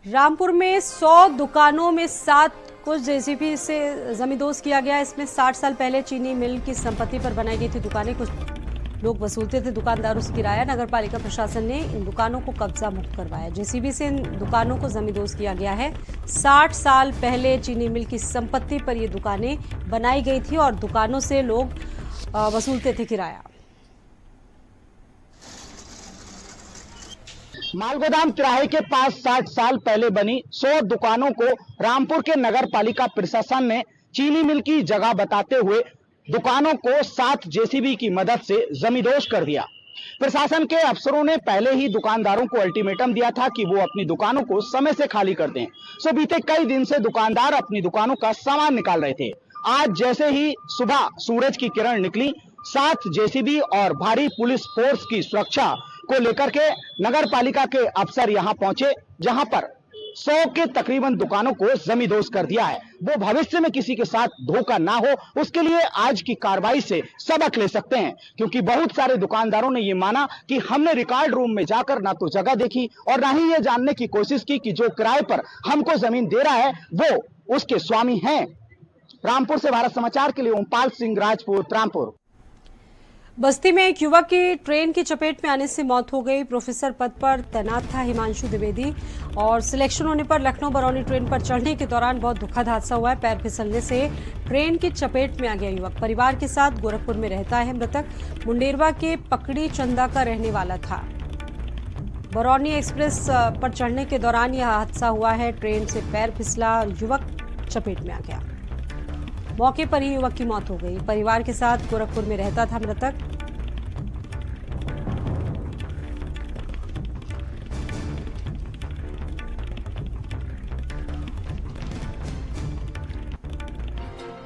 A: रामपुर में 100 दुकानों में 7 कुछ जेसीबी से जमींदोज किया गया। इसमें 60 साल पहले चीनी मिल की संपत्ति पर बनाई गई थी दुकानें। कुछ लोग वसूलते थे दुकानदारों से किराया। नगर पालिका प्रशासन ने इन दुकानों को कब्जा मुक्त करवाया। जेसीबी से इन दुकानों को जमींदोज किया गया है। 60 साल पहले चीनी मिल की संपत्ति पर ये दुकानें बनाई गई थी और दुकानों से लोग वसूलते थे किराया।
S: मालगोदाम तिराहे के पास 60 साल पहले बनी 100 दुकानों को रामपुर के नगर पालिका प्रशासन ने चीनी मिल की जगह बताते हुए दुकानों को 7 जेसीबी की मदद से जमींदोज कर दिया। प्रशासन के अफसरों ने पहले ही दुकानदारों को अल्टीमेटम दिया था कि वो अपनी दुकानों को समय से खाली कर दें। सो बीते कई दिन से दुकानदार अपनी दुकानों का सामान निकाल रहे थे। आज जैसे ही सुबह सूरज की किरण निकली, 7 जेसीबी और भारी पुलिस फोर्स की सुरक्षा को लेकर के नगर पालिका के अफसर यहां पहुंचे, जहां पर 100 के तकरीबन दुकानों को जमींदोज कर दिया है। वो भविष्य में किसी के साथ धोखा ना हो, उसके लिए आज की कार्रवाई से सबक ले सकते हैं, क्योंकि बहुत सारे दुकानदारों ने ये माना कि हमने रिकॉर्ड रूम में जाकर ना तो जगह देखी और ना ही ये जानने की कोशिश की कि जो किराए पर हमको जमीन दे रहा है वो उसके स्वामी हैं। रामपुर से भारत समाचार के लिए ओमपाल सिंह राजपूत, रामपुर।
A: बस्ती में एक युवक की ट्रेन की चपेट में आने से मौत हो गई। प्रोफेसर पद पर तैनात था हिमांशु द्विवेदी और सिलेक्शन होने पर लखनऊ बरौनी ट्रेन पर चढ़ने के दौरान बहुत दुखद हादसा हुआ है। पैर फिसलने से ट्रेन की चपेट में आ गया युवक। परिवार के साथ गोरखपुर में रहता है मृतक। मुंडेरवा के पकड़ी चंदा का रहने वाला था। बरौनी एक्सप्रेस पर चढ़ने के दौरान यह हादसा हुआ है। ट्रेन से पैर फिसला और युवक चपेट में आ गया। मौके पर ही युवक की मौत हो गई। परिवार के साथ गोरखपुर में रहता था मृतक।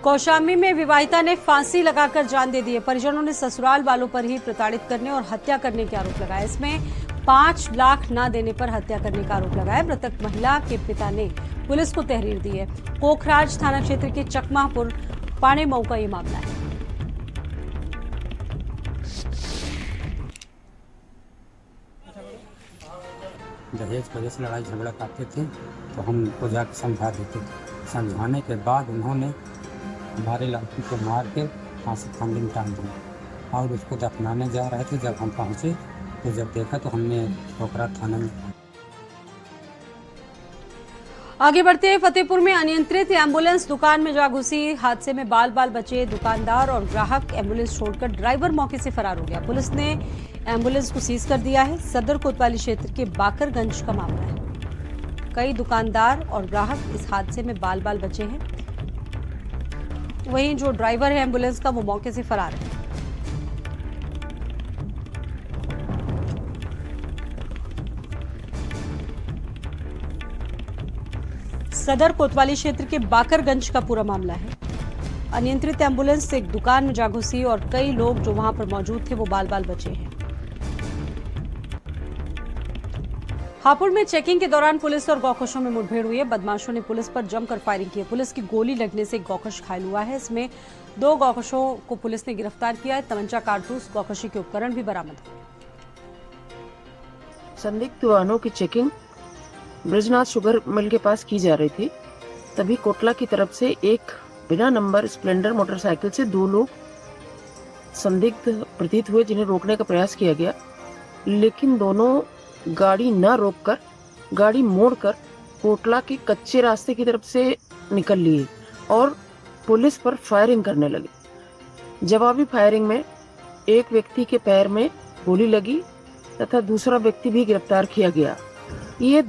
A: कौशाम्बी में विवाहिता ने फांसी लगाकर जान दे दी है। परिजनों ने ससुराल वालों पर ही प्रताड़ित करने और हत्या करने के आरोप लगाए। इसमें 5 लाख न देने पर हत्या करने का आरोप लगाया। मृतक महिला के पिता ने पुलिस को तहरीर दी है। कोखराज थाना क्षेत्र के चकमापुर पाणे मऊ का ये मामला है।
T: दहेज की वजह से लड़ाई झगड़ा करते थे तो हम उनको जाकर समझा देते थे। समझाने के बाद उन्होंने हमारे लड़की को मार के फांसी फांदी में टांग दिया और उसको दफनाने जा रहे थे। जब हम पहुंचे तो जब देखा तो हमने पोखरा थाना में।
A: आगे बढ़ते हैं। फतेहपुर में अनियंत्रित एम्बुलेंस दुकान में जा घुसी। हादसे में बाल बाल बचे दुकानदार और ग्राहक। एम्बुलेंस छोड़कर ड्राइवर मौके से फरार हो गया। पुलिस ने एम्बुलेंस को सीज कर दिया है। सदर कोतवाली क्षेत्र के बाकरगंज का मामला है। कई दुकानदार और ग्राहक इस हादसे में बाल बाल बचे हैं। वहीं जो ड्राइवर है एम्बुलेंस का वो मौके से फरार है। सदर कोतवाली क्षेत्र के बाकरगंज का पूरा मामला है। अनियंत्रित एम्बुलेंस से एक दुकान में जा घुसी और कई लोग जो वहां पर मौजूद थे वो बाल बाल बचे हैं। हापुड़ में चेकिंग के दौरान पुलिस और गौकशों में मुठभेड़ हुई है। बदमाशों ने पुलिस पर जमकर फायरिंग की है। पुलिस की गोली लगने से एक गौकश घायल हुआ है। इसमें 2 गौकशों को पुलिस ने गिरफ्तार किया है। तमंचा, कारतूस, गौकशी के उपकरण भी बरामद हुए।
U: संदिग्ध वाहनों की चेकिंग ब्रजनाथ शुगर मिल के पास की जा रही थी। तभी कोटला की तरफ से एक बिना नंबर स्प्लेंडर मोटरसाइकिल से 2 लोग संदिग्ध प्रतीत हुए, जिन्हें रोकने का प्रयास किया गया, लेकिन दोनों गाड़ी न रोककर गाड़ी मोड़कर कोटला के कच्चे रास्ते की तरफ से निकल लिए और पुलिस पर फायरिंग करने लगे। जवाबी फायरिंग में एक व्यक्ति के पैर में गोली लगी तथा दूसरा व्यक्ति भी गिरफ्तार किया गया। ये